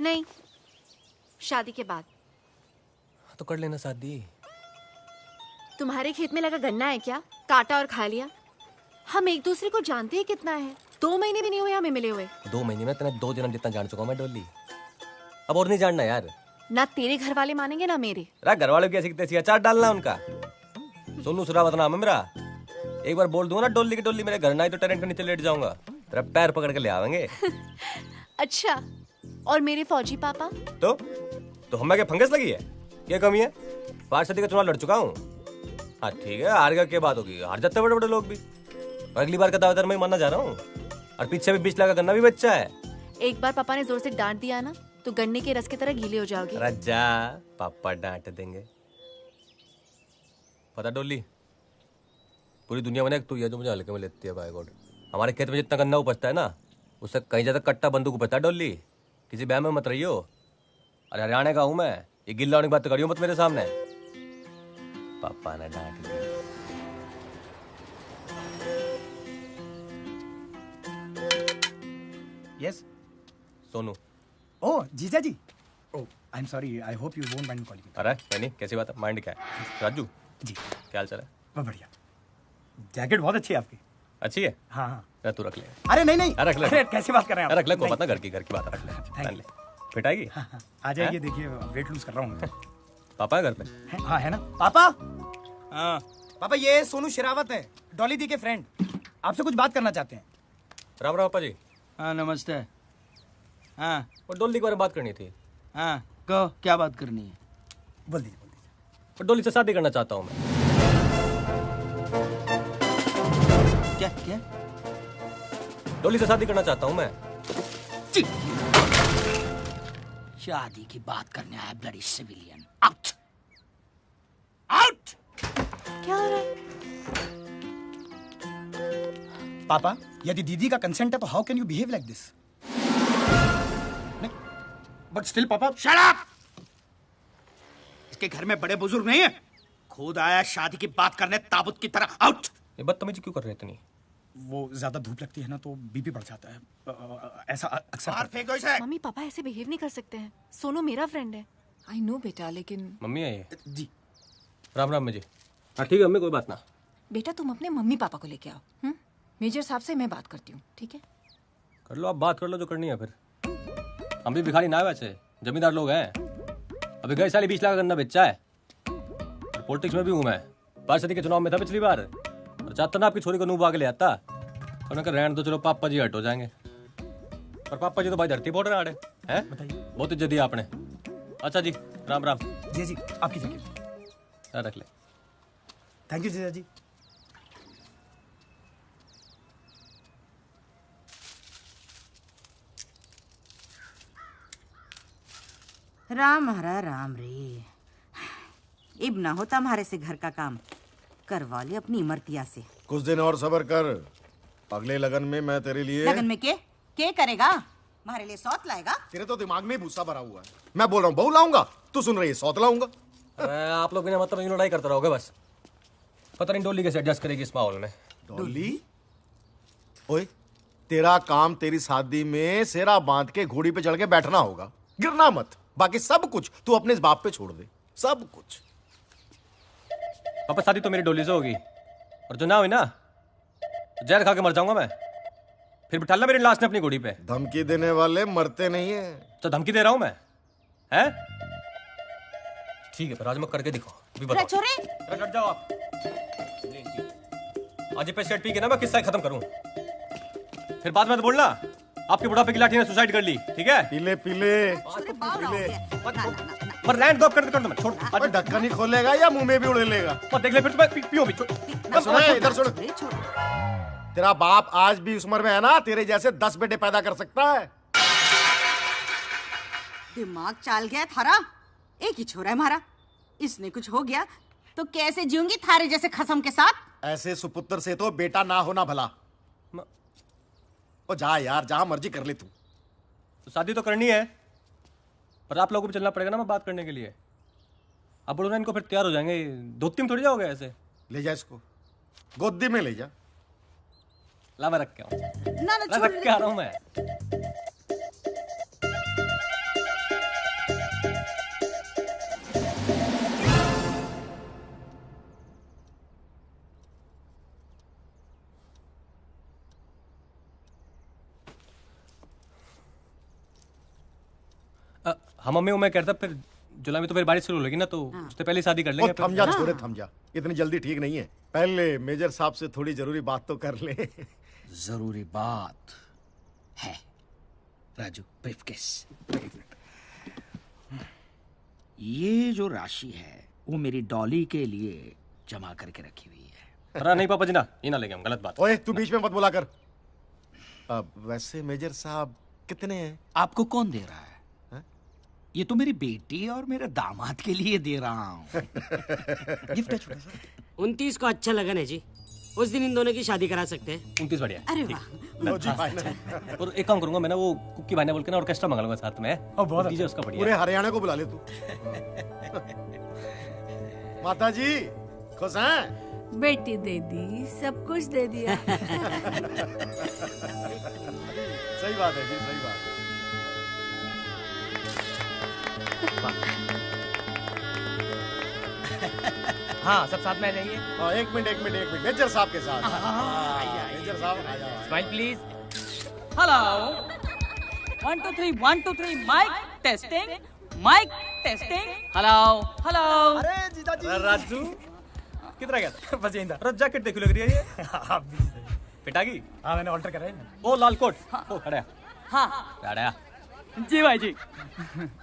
नहीं, शादी के बाद। तो कर लेना शादी। तुम्हारे खेत में लगा गन्ना है क्या? काटा और खा लिया। हम एक दूसरे को जानते हैं कितना है। 2 महीने भी नहीं हुए हमें मिले हुए। 2 महीने में तेने 2 जन्म जितना जान चुका हूं मैं डोली। अब और नहीं जानना यार। ना तेरे घर वाले मानेंगे ना मेरे। घर वाले की ऐसी अचार डालना उनका। सोनू सुरावत नाम है मेरा। एक बार बोल दूंगा ना डोली की डोली मेरे घर ना आई तो टेरेंट के नीचे लेट जाऊंगा। तेरा पैर पकड़ के ले आवेंगे। अच्छा, और मेरे फौजी पापा? तो हमें क्या फंगस लगी है? क्या कमी है? 5 सदी का चुनाव लड़ चुका हूँ। हाँ ठीक है, हार गया क्या बात होगी? हार जाते बड़े बड़े लोग भी। और अगली बार का दावेदार मैं मानना जा रहा हूँ। और पीछे भी 20 लाख का गन्ना भी बच्चा है। एक बार पापा ने जोर से डांट दिया ना तो गन्ने के रस की तरह गीले हो जाओगे। रजा, पापा डांट देंगे। पता डोली, पूरी दुनिया में तू ये जो मुझे हल्के में लेती है। बाय गॉड, हमारे खेत में जितना गन्ना उपजता है ना उससे कहीं ज्यादा कट्टा बंदूक उपजता है। डोली, किसी बहम में मत रहियो। अरे हरियाणा का हूं मैं, ये गिल्ला होने की बात करियो मत मेरे सामने। पापा ने डांट दिया। यस सोनू। ओह जीजा जी। Oh I am sorry, I hope you won't mind calling. अरे नहीं, कैसी बात है? माइंड क्या है? राजू जी क्या हाल चाल है? बहुत बढ़िया। जैकेट बहुत अच्छी है आपकी। अच्छी है? हाँ हाँ। तू रख ले। अरे नहीं नहीं, रख ले। अरे कैसे बात कर रहे हैं आप? रख ले, को नहीं। पता घर की बात रख ले। पहन ले, फिट आएगी। हाँ, हाँ, आ जाइए, देखिए वेट लूज कर रहा हूँ। पापा है घर पे? हाँ है ना पापा। हाँ पापा, ये सोनू शेरावत है, डॉली दी के फ्रेंड। आपसे कुछ बात करना चाहते हैं। राम राम पापा जी। हाँ नमस्ते। हाँ और डोली के बारे में बात करनी थी। हाँ कहो, क्या बात करनी है? बोल दीजिए। और डोली से शादी करना चाहता हूँ मैं। क्या क्या? डोली से शादी करना चाहता हूँ मैं। शादी की बात करने आया ब्लडी सिविलियन। Out out. क्या हो रहा है? पापा, यदि दीदी का कंसेंट है तो how can you behave like this? But still पापा। Shut up! इसके घर में बड़े बुजुर्ग नहीं है, खुद आया शादी की बात करने ताबूत की तरह। आउट! ये बदतमीजी क्यों कर रहे इतनी? वो ज्यादा धूप लगती है ना तो बीपी बढ़ जाता है। ऐसा अक्सर और फेंको इसे। मम्मी पापा ऐसे बिहेव नहीं कर सकते हैं। सोनू मेरा फ्रेंड है। आई नो बेटा, लेकिन मम्मी है ये? जी। राम राम जी। हाँ ठीक है मम्मी, कोई बात ना। बेटा तुम अपने मम्मी पापा को लेके आओ। मेजर साहब से मैं बात करती हूँ, ठीक है? कर लो, आप बात कर लो जो करनी है। फिर हम भी भिखारी ना है, वैसे जमींदार लोग हैं। अभी गए साल 20 लाख का गन्ना बेचा है। और पॉलिटिक्स में भी हूँ मैं। 5 सदी के चुनाव में था पिछली बार। और चाहता ना आपकी छोरी को नूब आगे ले आता। और मैं रहने दो, चलो पापा जी हट हो जाएंगे। और पापा जी तो भाई धरती बोल रहे हैं। बताइए। बहुत इज्जत दी आपने। अच्छा जी, राम राम। जी जी, आपकी जगह रख ले। थैंक यू जीजा जी। राम हरा राम रे, इब ना होता हमारे से घर का काम, करवा ले अपनी इमरतिया से। कुछ दिन और सब्र कर, अगले लगन में मैं तेरे लिए। लगन में के करेगा? हमारे लिए सौत लाएगा? तेरे तो दिमाग में भूसा भरा हुआ है। मैं बोल रहा हूँ बहू लाऊंगा, तू सुन रही है सौत लाऊंगा। अरे आप लोग बिना मतलब यूं लड़ाई करते रहोगे बस। पता नहीं डोली कैसे एडजस्ट करेगी इस माहौल में। डोली? ओए, तेरा काम तेरी शादी में सेरा बांध के घोड़ी पे चढ़ के बैठना होगा, गिरना मत। बाकी सब कुछ तू अपने इस बाप पे छोड़ दे, सब कुछ। पापा शादी तो मेरी डोली से होगी, और जो ना हुई ना तो जहर खा के मर जाऊंगा मैं। फिर बिठा ला मेरी लाश ने अपनी घोड़ी पे। धमकी देने वाले मरते नहीं है। तो धमकी दे रहा हूं मैं, हैं? ठीक है, पर आज मैं करके दिखाओ। अभी बताओ। छोरे हट जाओ आप। आज पे सेट पी के ना मैं किस्सा खत्म करूं। फिर बाद में तो बोलना आपके बुढ़ापे की लाठी ने सुसाइड कर ली, ठीक है? पीले पीले पर लैंड ड्रॉप कर दे मैं छोड़। अबे ढक्कन ही खोलेगा या मुंह में भी उड़े लेगा? और देख ले फिर मैं पियो भी। सुन इधर सुन, तेरा बाप आज भी उस उम्र में है ना, तेरे जैसे 10 बेटे पैदा कर सकता है। दिमाग चाल गया थारा, एक ही छोरा है हमारा। इसने कुछ हो गया तो कैसे जीऊंगी थारे जैसे खसम के साथ? ऐसे सुपुत्र से तो बेटा ना होना भला। ओ जा यार, जहां मर्जी कर ले तू। तो शादी तो करनी है, पर आप लोगों को भी चलना पड़ेगा ना मैं बात करने के लिए। अब बोलो ना इनको, फिर तैयार हो जाएंगे। धोती में थोड़ी जाओगे ऐसे। ले जा इसको, गोदी में ले जा। ला मैं रख के आऊं। ना रख के आ रहा हूं मैं। हाँ मम्मी वो मैं कहता फिर जुलाई में तो फिर बारिश शुरू होगी ना, तो उससे पहले शादी कर लेंगे ओ, थम जा छोरे थम जा, इतनी जल्दी ठीक नहीं है। पहले मेजर साहब से थोड़ी जरूरी बात तो कर ले। जरूरी बात है राजू, ब्रीफकेस। ये जो राशि है वो मेरी डॉली के लिए जमा करके रखी हुई है। अरे नहीं पापा जी ना, ये ना लेंगे हम, गलत बात। ओए तू बीच में मत बोला कर। वैसे मेजर साहब कितने हैं? आपको कौन दे रहा है? ये तो मेरी बेटी और मेरे दामाद के लिए दे रहा हूँ। गिफ्ट है छोटा सा। 29 को अच्छा लगा ना जी, उस दिन इन दोनों की शादी करा सकते हैं। 29 बढ़िया है। अरे वाह, लो जी फाइनल। और एक काम करूंगा मैं ना, वो कुकी भाई ने बोल के ना ऑर्केस्ट्रा मंगा लूंगा साथ में। बहुत डीजे उसका बढ़िया पूरे है। हरियाणा को बुला ले तू। माता जी खुश हैं? बेटी दे दी, सब कुछ दे दिया। सही बात है जी, सही बात है। हाँ सब साथ में आ जाइए। एक मिनट मेजर साहब के साथ। मेजर साहब आ जाओ। Smile please. Hello 1 2 3 1 2 3 mike testing hello hello. अरे जीजा जी। राजू किधर गया था? बस यहीं था। अरे जैकेट देखो लग रही है ये। आप भी सही। पिटागी हाँ मैंने ऑल्टर करा है ना। वो लाल कोट वो खड़ा है। हाँ खड़ा जी भाई जी।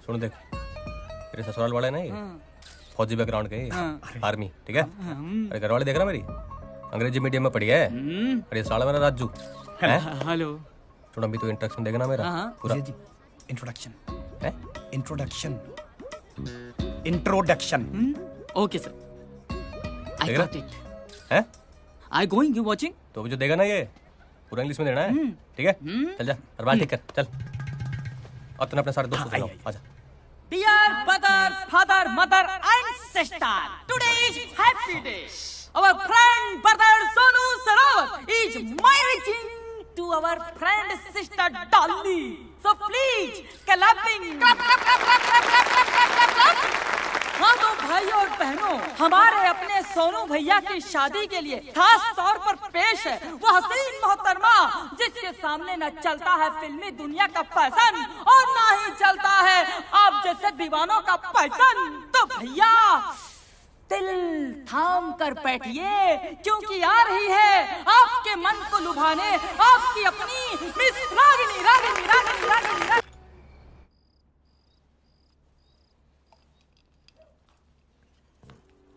सुन देख, तेरे ससुराल वाले नहीं फौजी बैकग्राउंड के, आर्मी, ठीक है? अरे घर वाले देख रहा मेरी अंग्रेजी मीडियम में पढ़ी है। अरे साला मेरा राजू है। हेलो थोड़ा भी तो इंट्रोडक्शन देगा ना मेरा पूरा। जी इंट्रोडक्शन। है इंट्रोडक्शन। ओके सर आई देख गॉट रहा? इट। है आई गोइंग यू वाचिंग। तो भी जो देगा ना ये पूरा इंग्लिश में देना है, ठीक है? चल जा और बाल ठीक कर चल। और तूने अपने सारे दोस्तों से जाओ, आजा। Dear brothers, father, mother, and sister, today is happy day. Our friend brother Sonu Sarawat is marrying to our friend sister Dolly. So please, clapping. हाँ तो भाइयों और बहनों, हमारे अपने सोनू भैया की शादी के लिए खास तौर पर पेश है वो हसीन मोहतरमा जिसके सामने न चलता है फिल्मी दुनिया का फैशन और ना ही चलता है आप जैसे दीवानों का पैसन। तो भैया दिल थाम कर बैठिए क्योंकि आ रही है आपके मन को लुभाने आपकी अपनी मिस रागिनी रागिनी रागिनी रागिनी।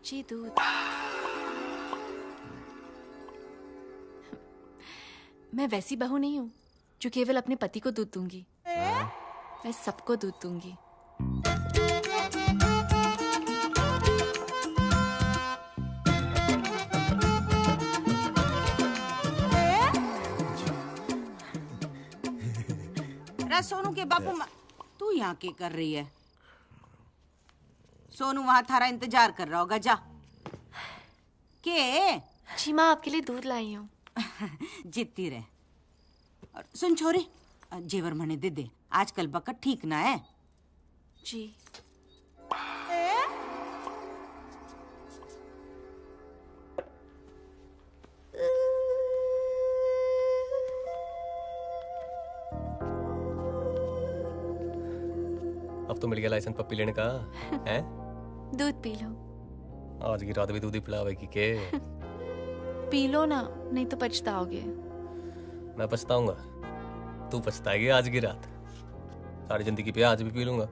जी दूध। मैं वैसी बहू नहीं हूँ जो केवल अपने पति को दूध दूंगी, मैं सबको दूध दूंगी। सोनू के बापू तू यहाँ क्या कर रही है? सोनू वहां थारा इंतजार कर रहा होगा, जा के। जी माँ आपके लिए दूध लाई हूँ। जीतती रहे। और सुन छोरी, जेवर मने दे दे, आजकल बकट ठीक ना है। जी अब तो मिल गया लाइसेंस पप्पी लेने का है? दूध पी लो। आज की रात भी दूध ही पिलावेगी के? पी लो ना, नहीं तो पछताओगे। मैं पछताऊंगा, तू पछताएगी आज की रात। सारी जिंदगी पे आज भी पी लूंगा।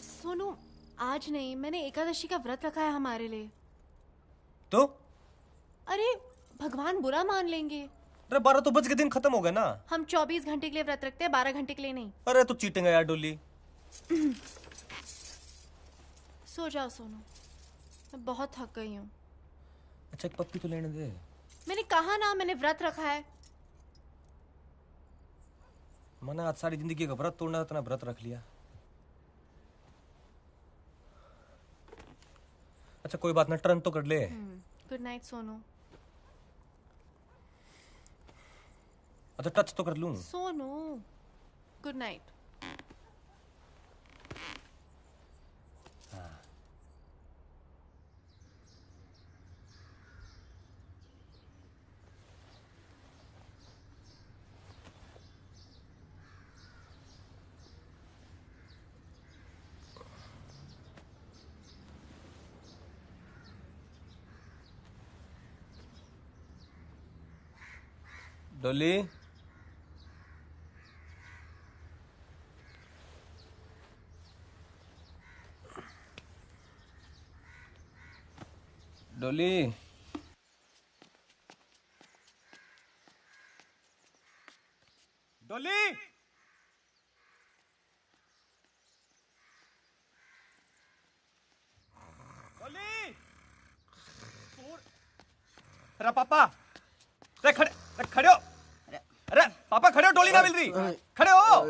सोनू आज नहीं, मैंने एकादशी का व्रत रखा है हमारे लिए। तो अरे भगवान बुरा मान लेंगे। अरे 12 तो बज के दिन खत्म हो गया ना। हम 24 घंटे के लिए व्रत रखते हैं, 12 घंटे के लिए नहीं। अरे तू चीटिंग है यार डोली। सो जाओ सोनू, मैं बहुत थक गई हूँ। अच्छा एक पप्पी तो लेने दे। मैंने कहा ना मैंने व्रत रखा है। मैंने आज सारी जिंदगी का व्रत तोड़ना, इतना व्रत रख लिया। अच्छा कोई बात ना, टर्न तो कर ले। Good night Sonu. अच्छा टच तो कर लूं। Sonu good night. डोली डोली डोली अरे पापा, अरे खड़े हो। अरे पापा खड़े हो, डोली ना मिल रही। खड़े हो।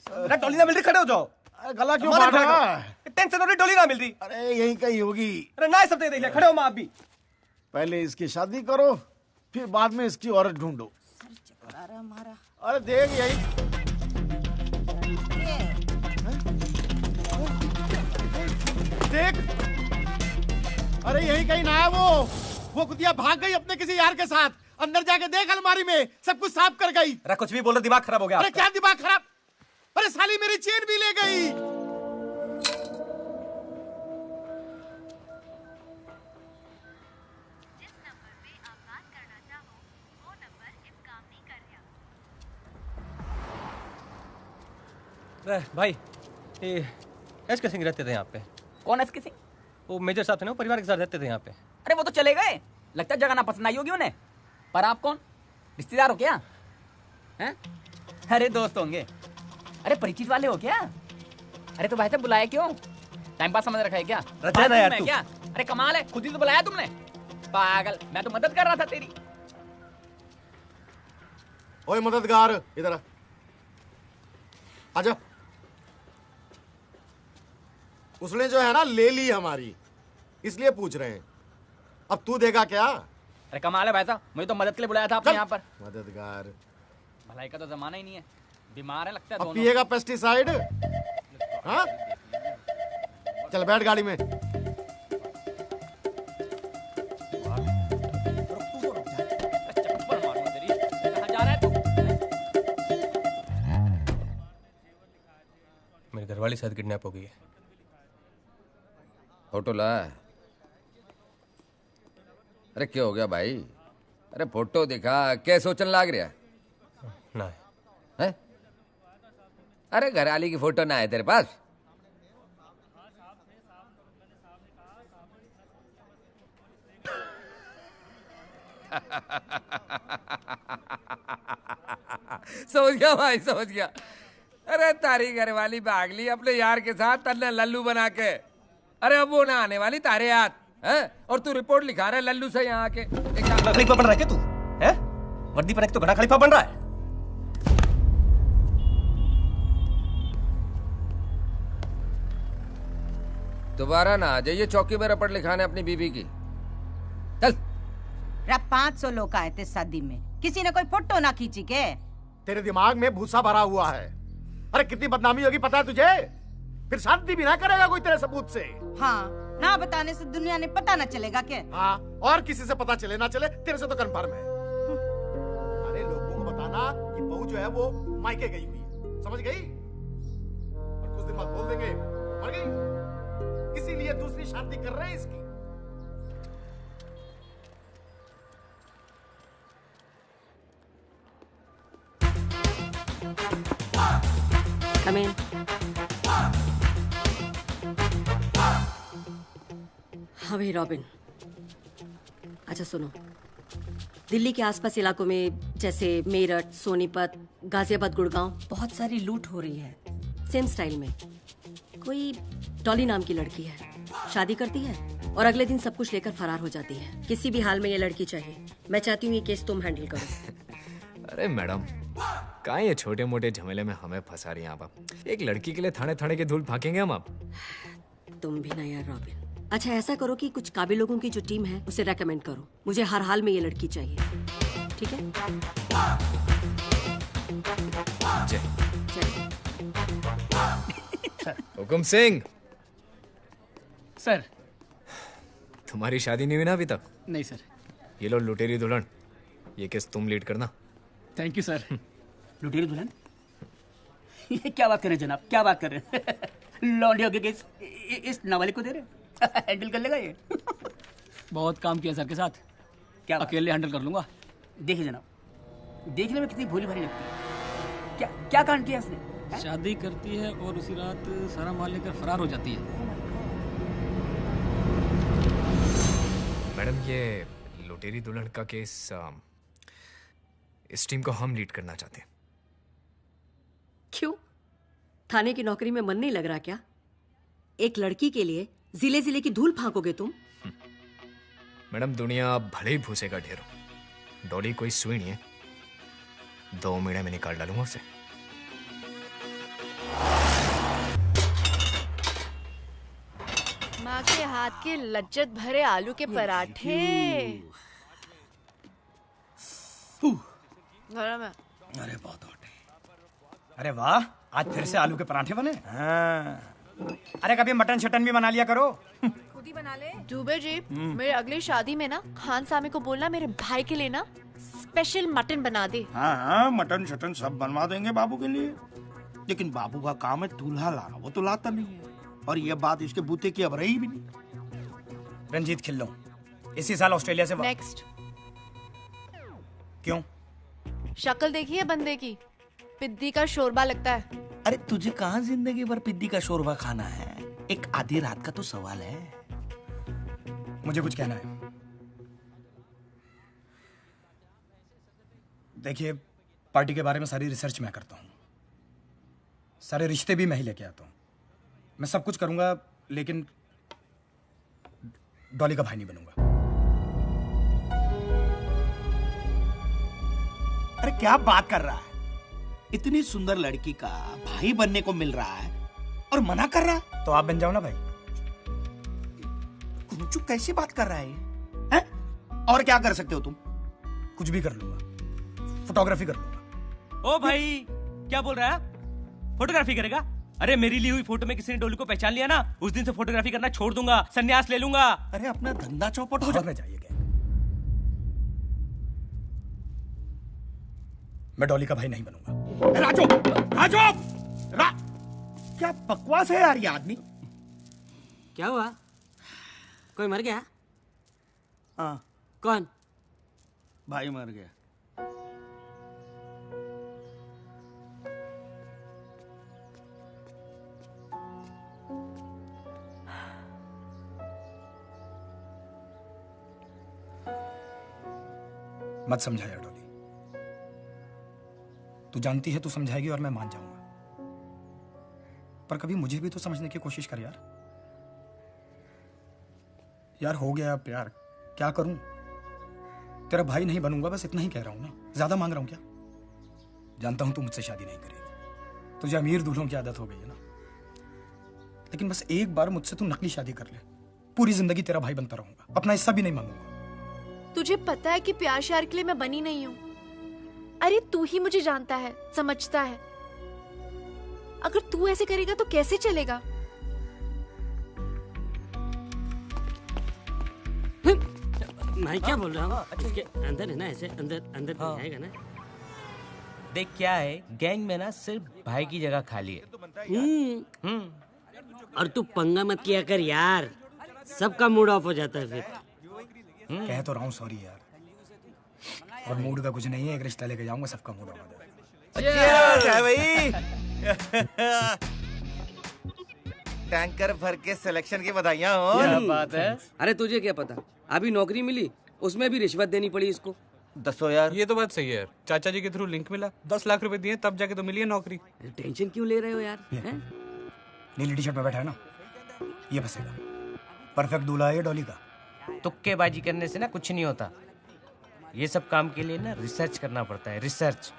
अरे डोली ना मिल रही, खड़े हो जाओ। गला क्यों फाड़ रहा है? टेंशन हो रही, डोली ना मिल रही। अरे यहीं कहीं होगी। अरे ना सब देख लिया, खड़े हो माँ आप भी। पहले इसकी शादी करो, फिर बाद में इसकी औरत ढूंढो। अरे देख यही देख। अरे यही कहीं ना है वो कुतिया भाग गई अपने किसी यार के साथ। अंदर जाके देख, अलमारी में सब कुछ साफ कर गई। अरे कुछ भी बोल रहे, दिमाग खराब हो गया। अरे क्या दिमाग खराब? अरे साली मेरी चेन भी ले गई। अरे भाई, ये एसके सिंह रहते थे यहाँ पे। कौन है इसके सिंह? वो मेजर साहब थे ना, वो परिवार के साथ रहते थे यहाँ पे। अरे वो तो चले गए, लगता है जगह ना पसंद आई होगी उन्हें। पर आप कौन, रिश्तेदार हो क्या? हैं? अरे दोस्त होंगे। अरे परिचित वाले हो क्या? अरे तो भाई साहब बुलाया क्यों? टाइम पास समझ रखा है क्या? रजा ना यार तू। क्या? अरे कमाल है, खुद ही तो बुलाया तुमने। पागल, मैं तो मदद कर रहा था तेरी। ओए मददगार, इधर आजा। उसने जो है ना ले ली हमारी, इसलिए पूछ रहे हैं। अब तू देगा क्या? अरे कमाल है भाई साहब, मुझे तो मदद के लिए बुलाया था आपने यहाँ पर। मददगार, भलाई का तो जमाना ही नहीं है। बीमार है लगता है अब दोनों। पिएगा पेस्टिसाइड? हाँ, चल बैठ गाड़ी में। चप्पल मारूंगा तेरी। कहाँ जा रहा है तू? मेरी घरवाली शायद किडनैप हो गई है। फोटो ला। अरे क्या हो गया भाई? अरे फोटो दिखा, क्या सोचने लाग रहा ना है? अरे घरवाली की फोटो ना है तेरे पास? समझ गया भाई, समझ गया। अरे तारी घरवाली भाग ली अपने यार के साथ, तन्ने लल्लू बना के। अरे अब वो ना आने वाली तारे याद है, और तू रिपोर्ट लिखा रहा है लल्लू से यहाँ आके। खलीफा बन रहा है क्या तू? हैं? वर्दी पहन के तो घड़ा खलीफा बन रहा है। दोबारा ना आ जाइए चौकी में रपट लिखाने अपनी बीबी की। चल। 500 लोग आए थे शादी में, किसी ने कोई फोटो ना खींची के? तेरे दिमाग में भूसा भरा हुआ है। अरे कितनी बदनामी होगी पता है तुझे? फिर शादी भी ना करेगा कोई तेरे सबूत से। हाँ, ना बताने से दुनिया ने पता ना चलेगा क्या? हाँ, और किसी से पता चले ना चले, तेरे से तो कंफर्म है। अरे लोगों को बताना कि बहू जो है वो मायके गई हुई है, समझ गई? और कुछ दिन बाद बोल देंगे मर गई, इसीलिए दूसरी शादी कर रहे हैं इसकी। Come in. हाँ भाई रॉबिन, अच्छा सुनो, दिल्ली के आसपास इलाकों में जैसे मेरठ, सोनीपत, गाजियाबाद, गुड़गांव बहुत सारी लूट हो रही है सेम स्टाइल में। कोई डॉली नाम की लड़की है, शादी करती है और अगले दिन सब कुछ लेकर फरार हो जाती है। किसी भी हाल में ये लड़की चाहिए। मैं चाहती हूँ ये केस तुम हैंडल करो। अरे मैडम, कहाँ ये छोटे मोटे झमेले में हमें फंसा रही हैं आप? एक लड़की के लिए थाने थाने के धूल फाकेंगे हम आप? तुम भी ना यार रॉबिन। अच्छा ऐसा करो कि कुछ काबिल लोगों की जो टीम है उसे रेकमेंड करो। मुझे हर हाल में ये लड़की चाहिए, ठीक है? हुकुम सिंह। सर। तुम्हारी शादी नहीं हुई ना अभी तक? नहीं सर। ये लो लुटेरी दुल्हन, ये केस तुम लीड करना। Thank you sir. लुटेरी दुल्हन? ये क्या बात कर रहे हैं जनाब, क्या बात कर रहे हैं? लौंडियों के केस इस नाबालिग को दे रहे हैं? हैंडल कर लेगा ये? बहुत काम किया सर के साथ, क्या अकेले हैंडल कर लूंगा। देखिए जनाब, देखने में कितनी भोली भाली लगती है। क्या क्या कांड किया उसने? शादी करती है और उसी रात सारा माल लेकर फरार हो जाती है। मैडम, ये लुटेरी दुल्हन का केस इस टीम को हम लीड करना चाहते हैं। क्यों? थाने की नौकरी में मन नहीं लग रहा क्या? एक लड़की के लिए जिले जिले की धूल फांकोगे तुम? मैडम, दुनिया भले ही भूसे का ढेर हो, डॉली कोई सुई नहीं है। 2 महीने में निकाल डालूंगा उसे। माँ के हाथ के लज्जत भरे आलू के पराठे गरम है। अरे बहुत हॉट है। अरे वाह, आज फिर से आलू के पराठे बने। हाँ। अरे कभी मटन शटन भी बना लिया करो। खुद ही बना ले। दुबे जी, मेरे अगली शादी में ना खान सामे को बोलना मेरे भाई के लिए ना स्पेशल मटन बना दे। हाँ हाँ, मटन शटन सब बनवा देंगे बाबू के लिए। लेकिन बाबू का काम है दूल्हा लाना, वो तो लाता नहीं है। और ये बात इसके बूते की अब रही भी नहीं। रंजीत खिल्लो इसी साल ऑस्ट्रेलिया से नेक्स्ट। क्यों? शक्ल देखी है बंदे की, पिद्दी का शोरबा लगता है। अरे तुझे कहाँ जिंदगी भर पिद्दी का शोरबा खाना है? एक आधी रात का तो सवाल है। मुझे कुछ कहना है। देखिए, पार्टी के बारे में सारी रिसर्च मैं करता हूँ, सारे रिश्ते भी मैं ही लेके आता हूँ, मैं सब कुछ करूंगा, लेकिन डॉली का भाई नहीं बनूंगा। अरे क्या बात कर रहा है? इतनी सुंदर लड़की का भाई बनने को मिल रहा है और मना कर रहा है? तो आप बन जाओ ना भाई। कुंचू कैसी बात कर रहा है ये? और क्या कर सकते हो तुम? कुछ भी कर लूंगा, फोटोग्राफी कर लूंगा। ओ भाई, क्या बोल रहा है? फोटोग्राफी करेगा? अरे मेरी ली हुई फोटो में किसी ने डोली को पहचान लिया ना, उस दिन से फोटोग्राफी करना छोड़ दूंगा, संन्यास ले लूंगा। अरे अपना धंधा चौपट हो जाइए। मैं डॉली का भाई नहीं बनूंगा। राजू, राजू, क्या बकवास है यार ये आदमी। क्या हुआ? कोई मर गया? हाँ। कौन? भाई मर गया। मत समझाया डॉली, तू जानती है तू समझाएगी और मैं मान जाऊंगा, पर कभी मुझे भी तो समझने की कोशिश कर यार। यार हो गया प्यार, क्या करूं? तेरा भाई नहीं बनूंगा, बस इतना ही कह रहा हूं ना। ज्यादा मांग रहा हूं क्या? जानता हूं तू मुझसे शादी नहीं करेगी, तुझे अमीर दूल्हों की आदत हो गई है ना, लेकिन बस एक बार मुझसे तू नकली शादी कर ले, पूरी जिंदगी तेरा भाई बनता रहूंगा, अपना हिस्सा भी नहीं मांगूंगा। तुझे पता है कि प्यार श्यार के लिए मैं बनी नहीं हूं। अरे तू ही मुझे जानता है, समझता है। अगर तू ऐसे करेगा तो कैसे चलेगा? मैं क्या बोल रहा हूँ? इसके अंदर है ना, ऐसे अंदर अंदर आएगा ना। देख क्या है, गैंग में ना सिर्फ भाई की जगह खाली है। और तू पंगा मत किया कर यार, सबका मूड ऑफ हो जाता है फिर। कह तो रहा हूँ सॉरी यार, और मूड का कुछ नहीं है, एक रिश्ता लेके जाऊंगा, सबका मूड ऑफ हो जाएगा। भाई टैंकर भर के सिलेक्शन की बधाइयां हो। क्या बात है? अरे तुझे क्या पता, अभी नौकरी मिली, उसमें भी रिश्वत देनी पड़ी इसको। 10 यार। ये तो बात सही है यार, चाचा जी के थ्रू लिंक मिला, 10 लाख रुपए दिए तब जाके तो मिली है नौकरी। टेंशन क्यों ले रहे हो यार? नीली टी शर्ट में बैठा है ना, ये बसेगा। परफेक्ट दूल्हा है ये डॉली का। तुक्केबाजी करने से ना कुछ नहीं होता, ये सब काम के लिए ना रिसर्च करना पड़ता है, रिसर्च।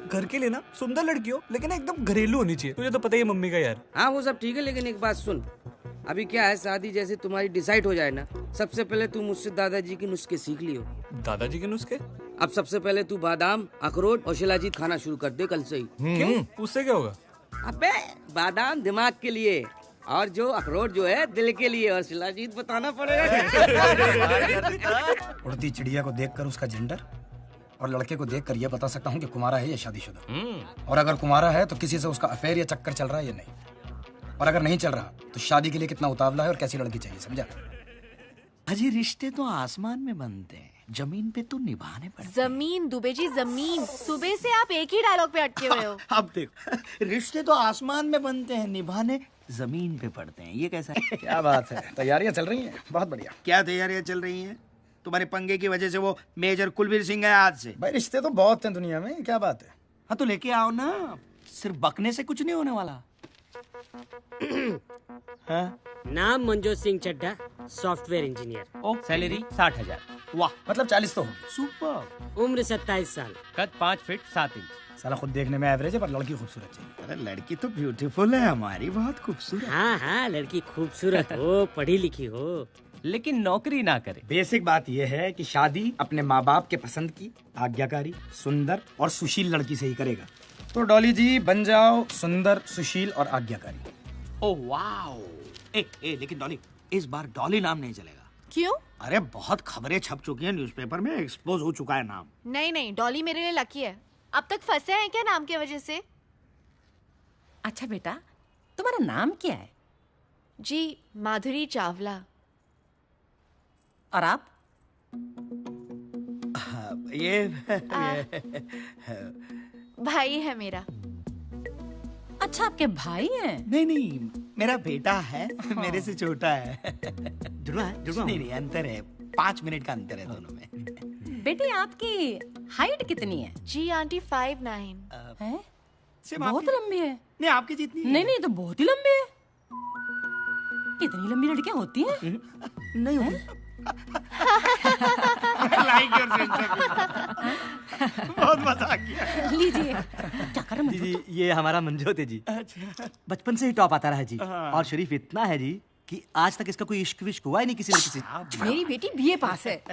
घर के लिए ना सुंदर लड़की हो, लेकिन एकदम घरेलू होनी चाहिए। तुझे तो पता ही है मम्मी का यार। हाँ वो सब ठीक है, लेकिन एक बात सुन, अभी क्या है, शादी जैसे तुम्हारी डिसाइड हो जाए ना, सबसे पहले तू मुझसे दादाजी के नुस्खे सीख लियो। दादाजी के नुस्खे? अब सबसे पहले तू बादाम, अखरोट और शिलाजीत खाना शुरू कर दे कल से ही। क्यों? उससे क्या होगा? अबे बादाम दिमाग के लिए, और जो अखरोट जो है दिल के लिए, और शिलाजीत बताना पड़ेगा। उड़ती चिड़िया को देखकर उसका जेंडर और लड़के को देखकर यह बता सकता हूँ कि कुमारा है या शादीशुदा। और अगर कुमारा है तो किसी से उसका अफेयर या चक्कर चल रहा है या नहीं, और अगर नहीं चल रहा तो शादी के लिए कितना उतावला है और कैसी लड़की चाहिए, समझा? अजी रिश्ते तो आसमान में बनते हैं, जमीन पे तो निभाने पड़ते। जमीन दुबे जी, जमीन। सुबह से आप एक ही डायलॉग पे अटके हुए हो। अब देखो, रिश्ते तो आसमान में बनते हैं, निभाने जमीन पे पड़ते हैं। ये कैसा है? क्या बात है, तैयारियां चल रही हैं। बहुत बढ़िया। क्या तैयारियां चल रही हैं? तुम्हारे पंगे की वजह से वो मेजर कुलवीर सिंह है आज से। भाई रिश्ते तो बहुत हैं दुनिया में, क्या बात है। हाँ तो लेके आओ ना, सिर्फ बकने से कुछ नहीं होने वाला। हाँ? नाम Manjot Singh Chadha, software engineer. Salary 60,000। वाह, मतलब 40 तो होगी। सुपर। उम्र 27 साल। कद 5 फीट 7 इंच। साला खुद देखने में एवरेज है, पर लड़की खूबसूरत चाहिए। अरे लड़की तो ब्यूटीफुल है हमारी, बहुत खूबसूरत। हाँ हाँ, लड़की खूबसूरत हो, पढ़ी लिखी हो, लेकिन नौकरी ना करे। बेसिक बात यह है कि शादी अपने माँ बाप के पसंद की, आज्ञाकारी, सुंदर और सुशील लड़की से ही करेगा। तो डॉली जी बन जाओ सुंदर, सुशील और आज्ञाकारी। Oh wow. लेकिन डॉली, इस बार डॉली नाम नहीं चलेगा। क्यों? अरे बहुत खबरें छप चुकी हैं न्यूज़पेपर में, एक्सपोज हो चुका है नाम। नहीं नहीं, डॉली मेरे लिए लकी है। अब तक फंसे हैं क्या नाम की वजह से? अच्छा बेटा, तुम्हारा नाम क्या है? जी माधुरी चावला। और आप? ये भाई है मेरा। अच्छा, आपके भाई हैं? नहीं नहीं, मेरा बेटा है, मेरे से छोटा है। जुड़वा नहीं, अंतर है, 5 मिनट का अंतर है दोनों में। बेटी आपकी हाइट कितनी है? जी आंटी 5'9". हैं? बहुत लंबी है। नहीं आपकी जितनी नहीं नहीं, तो बहुत ही लंबी है। इतनी लंबी लड़कियां होती हैं? नहीं होती। बहुत मजा किया। लीजिए। क्या कर रहे जी, ये हमारा मंजोत है जी। बचपन से ही टॉप आता रहा है जी। और शरीफ इतना है जी कि आज तक इसका कोई इश्क विश्क हुआ ही नहीं किसी लड़की से। मेरी बेटी बीए पास है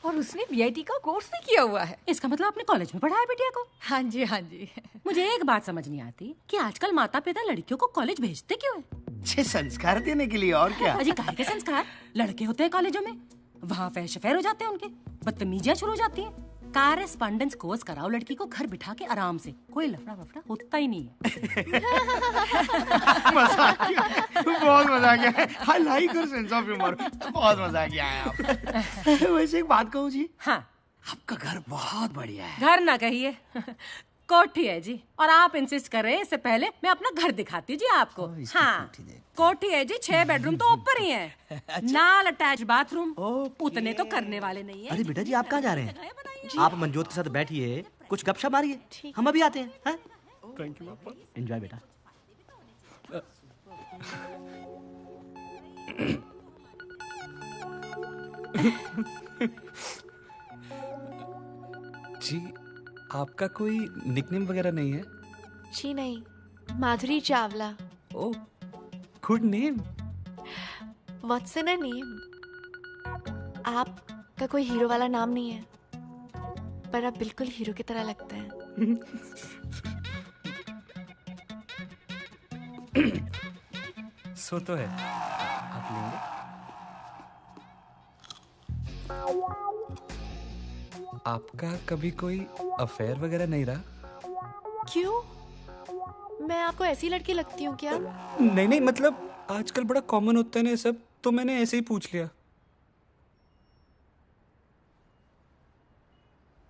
और उसने बीआईटी का कोर्स भी किया हुआ है। इसका मतलब आपने कॉलेज में पढ़ाया बिटिया को? हाँ जी हाँ जी। मुझे एक बात समझ नहीं आती कि आजकल माता पिता लड़कियों को कॉलेज भेजते क्यों है? अच्छे संस्कार देने के लिए, और क्या। अजी काहे के संस्कार? लड़के होते हैं कॉलेजों में, वहाँ फैश अफेयर हो जाते हैं उनके, बदतमीजियां शुरू हो जाती हैं। कॉरेस्पॉन्डेंस कोर्स कराओ लड़की को घर बिठा के आराम से, कोई लफड़ा वफड़ा होता ही नहीं है। बहुत मजा गया। I like your sense of humour. बहुत मजा गया है आप। वैसे एक बात कहूँ जी। हाँ। आपका घर बहुत बढ़िया है। घर ना कहिए, कोठी है जी। और आप इंसिस्ट कर रहे हैं, इससे पहले मैं अपना घर दिखाती हूँ जी आपको। हाँ, कोठी है जी, 6 बेडरूम तो ऊपर ही है। नाल अटैच बाथरूम। उतने तो करने वाले नहीं है। अरे बेटा जी, आप कहाँ जा रहे हैं? आप मंजोत के साथ बैठिए, कुछ गपशप मारिए, हम अभी आते हैं। थैंक यू पापा। एंजॉय बेटा। जी, आपका कोई निकनेम वगैरह नहीं है? जी नहीं, Madhuri Chawla. Oh, good name. What's in a name? आपका कोई हीरो वाला नाम नहीं है, पर आप बिल्कुल हीरो की तरह लगते हैं। सो तो है। आप लेंगे? आपका कभी कोई अफेयर वगैरह नहीं रहा? क्यों? मैं आपको ऐसी लड़की लगती हूँ क्या? नहीं नहीं, मतलब आजकल बड़ा कॉमन होता है ना ये सब, तो मैंने ऐसे ही पूछ लिया।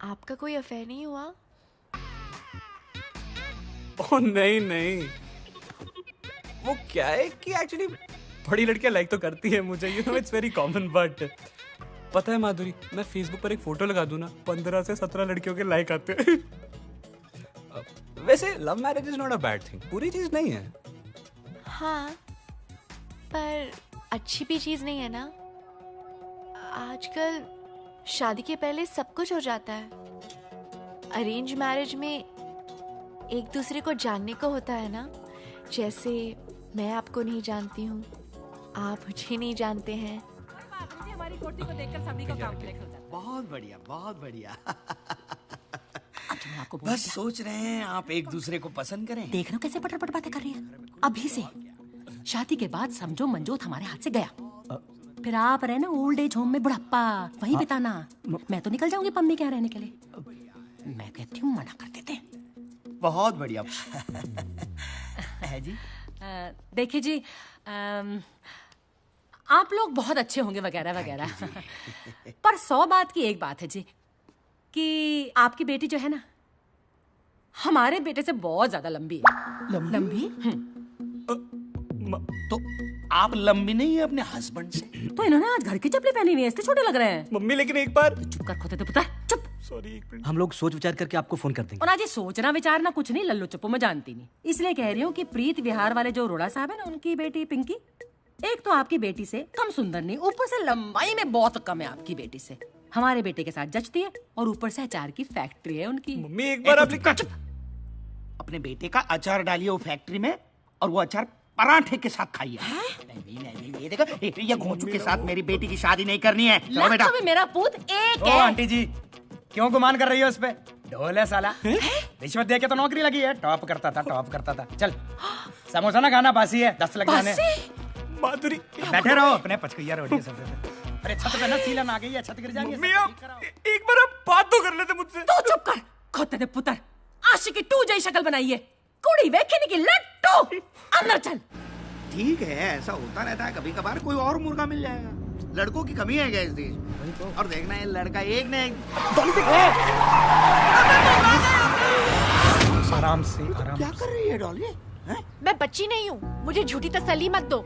आपका कोई अफेयर नहीं हुआ? ओह नहीं नहीं, वो क्या है कि एक्चुअली बड़ी लड़कियां लाइक तो करती है मुझे, you know it's very common. But पता है माधुरी, मैं फेसबुक पर एक फोटो लगा दूं ना, 15 से 17 लड़कियों के लाइक आते हैं। वैसे love marriage is not a bad thing, पूरी चीज नहीं है। हाँ, पर अच्छी भी चीज नहीं है ना। आजकल शादी के पहले सब कुछ हो जाता है। अरेंज मैरिज में एक दूसरे को जानने को होता है ना। जैसे मैं आपको नहीं जानती हूँ, आप मुझे नहीं जानते हैं। हमारी कोठी को देखकर सभी का काम क्लिक हो जाता है। बहुत बढ़िया, बहुत बढ़िया। मैं आपको बस सोच रहे हैं आप एक दूसरे को पसंद करें। देख रहे हो कैसे पटर पटर बातें कर रही है। अभी से शादी के बाद समझो मंजोत हमारे हाथ से गया, फिर आप रहे ना ओल्ड एज होम में बुढ़ापा वहीं बिताना। मैं तो निकल जाऊंगी पम्मी के यहाँ रहने के लिए। मैं कहती हूँ मना कर देते। बहुत बढ़िया है जी। देखिए जी, आप लोग बहुत अच्छे होंगे वगैरह वगैरह। पर 100 बात की एक बात है जी कि आपकी बेटी जो है ना हमारे बेटे से बहुत ज्यादा लंबी है। लंबी? तो आप लंबी नहीं है अपने हस्बैंड से? तो इन्होंने आज घर की चप्पलें पहनी हुई है इसलिए छोटे लग रहे हैं। मम्मी लेकिन एक बार चुप कर खोते पुत्र, चुप। सॉरी एक मिनट। हम लोग सोच विचार करके आपको फोन कर देंगे। और आज ये सोचना विचारना कुछ नहीं, लल्लू चुप्पू मैं जानती नहीं, इसलिए कह रही हूँ कि प्रीत विहार वाले जो अरोड़ा साहब है ना उनकी बेटी पिंकी, एक तो आपकी बेटी से कम सुंदर नहीं, ऊपर से लंबाई में बहुत कम है आपकी बेटी से। हमारे बेटे के साथ जचती है और ऊपर से अचार की फैक्ट्री है उनकी। मम्मी एक बार आप अपने बेटे का अचार डालिए वो फैक्ट्री में और वो अचार पराठे के साथ खाइए। नहीं, ये देखो, ये घोंचू के साथ मेरी बेटी की शादी नहीं करनी है। चलो बेटा। मेरा पूत एक ओ है। आंटी जी क्यों गुमान कर रही हो उस पे? ढोल है साला, रिश्वत दे के तो नौकरी लगी है। टॉप करता था। चल समोसा ना खाना, बासी है, 10 लग जाने। माधुरी बैठे रहो अपने पचकैया रोटी सब। अरे छत पे ना सीलन आ गई है, छत गिर जाएगी। एक बार आप बात तो कर लेते मुझसे। तू चुप कर खोते दे पुत्र, आशिकी 2 जई शक्ल बनाई है, कुड़ी वेखे की लट्टू। अंदर चल। ठीक है, ऐसा होता रहता है, कभी कभार कोई और मुर्गा मिल जाएगा। लड़कों की कमी है क्या इस देश में? और देखना है लड़का एक ने आराम से। क्या कर रही है डॉली? मैं बच्ची नहीं हूँ, मुझे झूठी तसल्ली मत दो।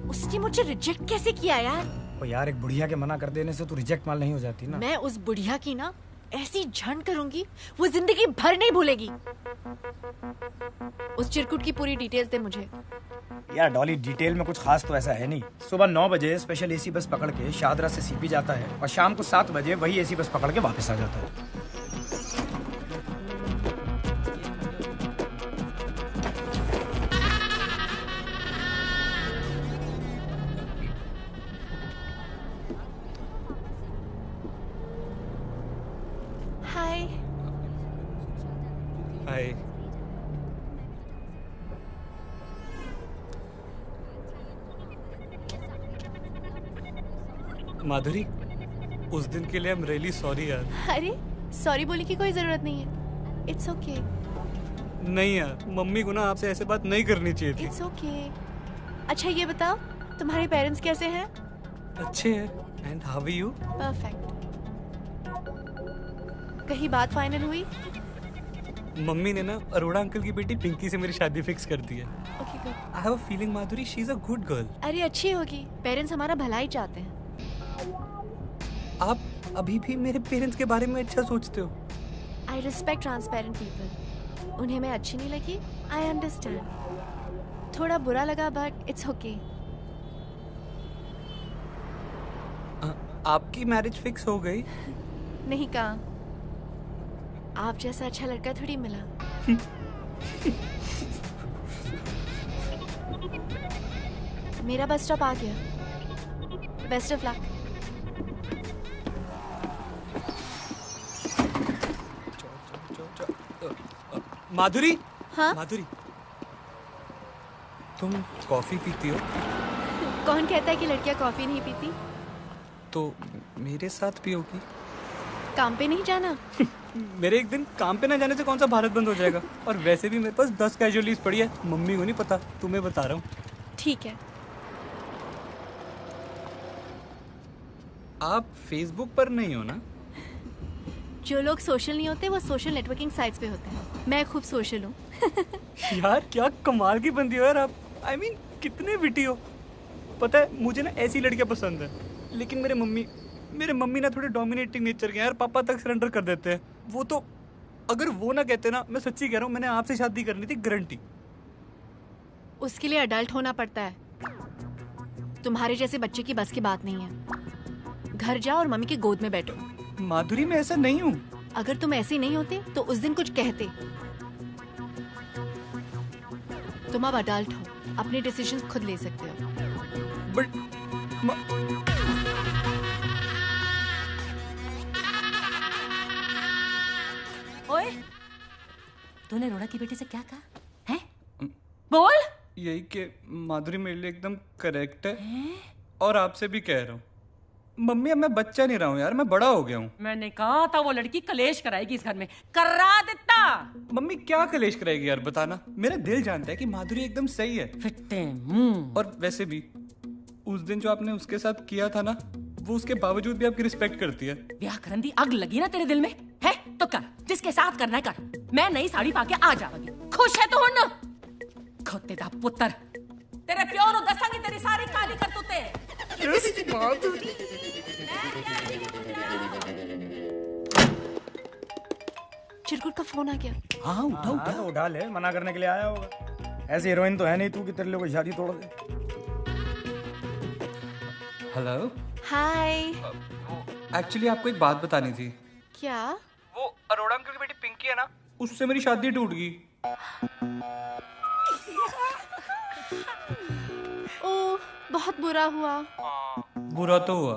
उसने मुझे रिजेक्ट कैसे किया यार? ओ यार, एक बुढ़िया के मना कर देने से तो रिजेक्ट माल नहीं हो जाती ना। मैं उस बुढ़िया की ना ऐसी झंड करूंगी वो जिंदगी भर नहीं भूलेगी। उस चिरकुट की पूरी डिटेल्स दे मुझे। यार डॉली, डिटेल में कुछ खास तो ऐसा है नहीं। सुबह 9 बजे स्पेशल एसी बस पकड़ के शाहदरा से सीपी जाता है और शाम को 7 बजे वही एसी बस पकड़ के वापस आ जाता है। हाय। हाय। माधुरी, उस दिन के लिए आई एम रियली सॉरी यार। अरे सॉरी बोलने की कोई जरूरत नहीं है, इट्स ओके। नहीं यार, मम्मी को ना आपसे ऐसे बात नहीं करनी चाहिए थी। It's okay. अच्छा ये बताओ तुम्हारे पेरेंट्स कैसे हैं? अच्छे हैं। And how are you? Perfect. कहीं बात फाइनल हुई? मम्मी ने ना अरोड़ा अंकल की बेटी पिंकी से मेरी शादी फिक्स कर दी है। Okay good. I have a feeling Madhuri she is a good girl. अरे अच्छी होगी, पेरेंट्स हमारा भला ही चाहते हैं। आप अभी भी मेरे पेरेंट्स के बारे में अच्छा सोचते हो। I respect transparent people. उन्हें मैं अच्छी नहीं लगी, आई अंडरस्टैंड। थोड़ा बुरा लगा बट इट्स ओके। आपकी मैरिज फिक्स हो गई? नहीं कहा, आप जैसा अच्छा लड़का थोड़ी मिला। मेरा बस स्टॉप आ गया। Best of luck. माधुरी। हाँ? माधुरी, तुम कॉफी पीती हो? कौन कहता है कि लड़कियां कॉफी नहीं पीती? तो मेरे साथ पियोगी? काम पे नहीं जाना? मेरे एक दिन काम पे ना जाने से कौन सा भारत बंद हो जाएगा? और वैसे भी मेरे पास 10 कैजुअल लीव पड़ी है, मम्मी को नहीं पता, तुम्हें बता रहा हूँ। ठीक है। आप फेसबुक पर नहीं हो ना? जो लोग सोशल नहीं होते वो सोशल नेटवर्किंग साइट्स पे होते हैं। मैं खूब सोशल हूँ। यार क्या कमाल की बंदी हो यार आप। I mean, कितने विटी हो। पता है मुझे ना ऐसी लड़कियां पसंद है, लेकिन मेरे मम्मी ना थोड़े डोमिनेटिंग नेचर के यार, पापा तक सरेंडर कर देते हैं। वो तो अगर वो ना कहते ना, मैं सच्ची कह रहा हूँ, मैंने आपसे शादी करनी थी गारंटी। उसके लिए अडल्ट होना पड़ता है। तुम्हारे जैसे बच्चे की बस की बात नहीं है। घर जाओ और मम्मी की गोद में बैठो। माधुरी मैं ऐसा नहीं हूँ। अगर तुम ऐसे नहीं होते तो उस दिन कुछ कहते। तुम अब अडल्ट हो, अपने डिसीजंस खुद ले सकते हो। बट ओए, तूने अरोड़ा की बेटी से क्या कहा है? बोल। यही कि माधुरी मेरे लिए एकदम करेक्ट है और आपसे भी कह रहा हूँ। मम्मी अब मैं बच्चा नहीं रहा हूँ यार, मैं बड़ा हो गया हूँ। मैंने कहा था वो लड़की कलेश कराएगी इस घर में, करा देता। मम्मी क्या कलेश कराएगी यार, बताना। मेरा दिल जानता है कि माधुरी एकदम सही है। फिट्टे मुंह। और वैसे भी उस दिन जो आपने उसके साथ किया था ना, वो उसके बावजूद भी आपकी रिस्पेक्ट करती है। व्याकरण दी आग लगी ना तेरे दिल में है तो कर, जिसके साथ करना है कर। मैं नई साड़ी पाके आ जाऊंगी, खुश है तो हो ना? खोते दा पुत्र, तेरे प्यो नु दसांगी तेरी सारी काली करतूते। चिरकुट का फोन आ गया। हाँ उठा तो उठा ले, मना करने के लिए आया होगा। ऐसी हीरोइन तो है नहीं तू कि तेरे लिए कोई शादी तोड़ दे। हेलो। हाय। एक्चुअली आपको एक बात बतानी थी। क्या? वो अरोड़ा अंकल की बेटी पिंकी है ना, उससे मेरी शादी टूट गई। ओह, बहुत बुरा हुआ। बुरा तो हुआ,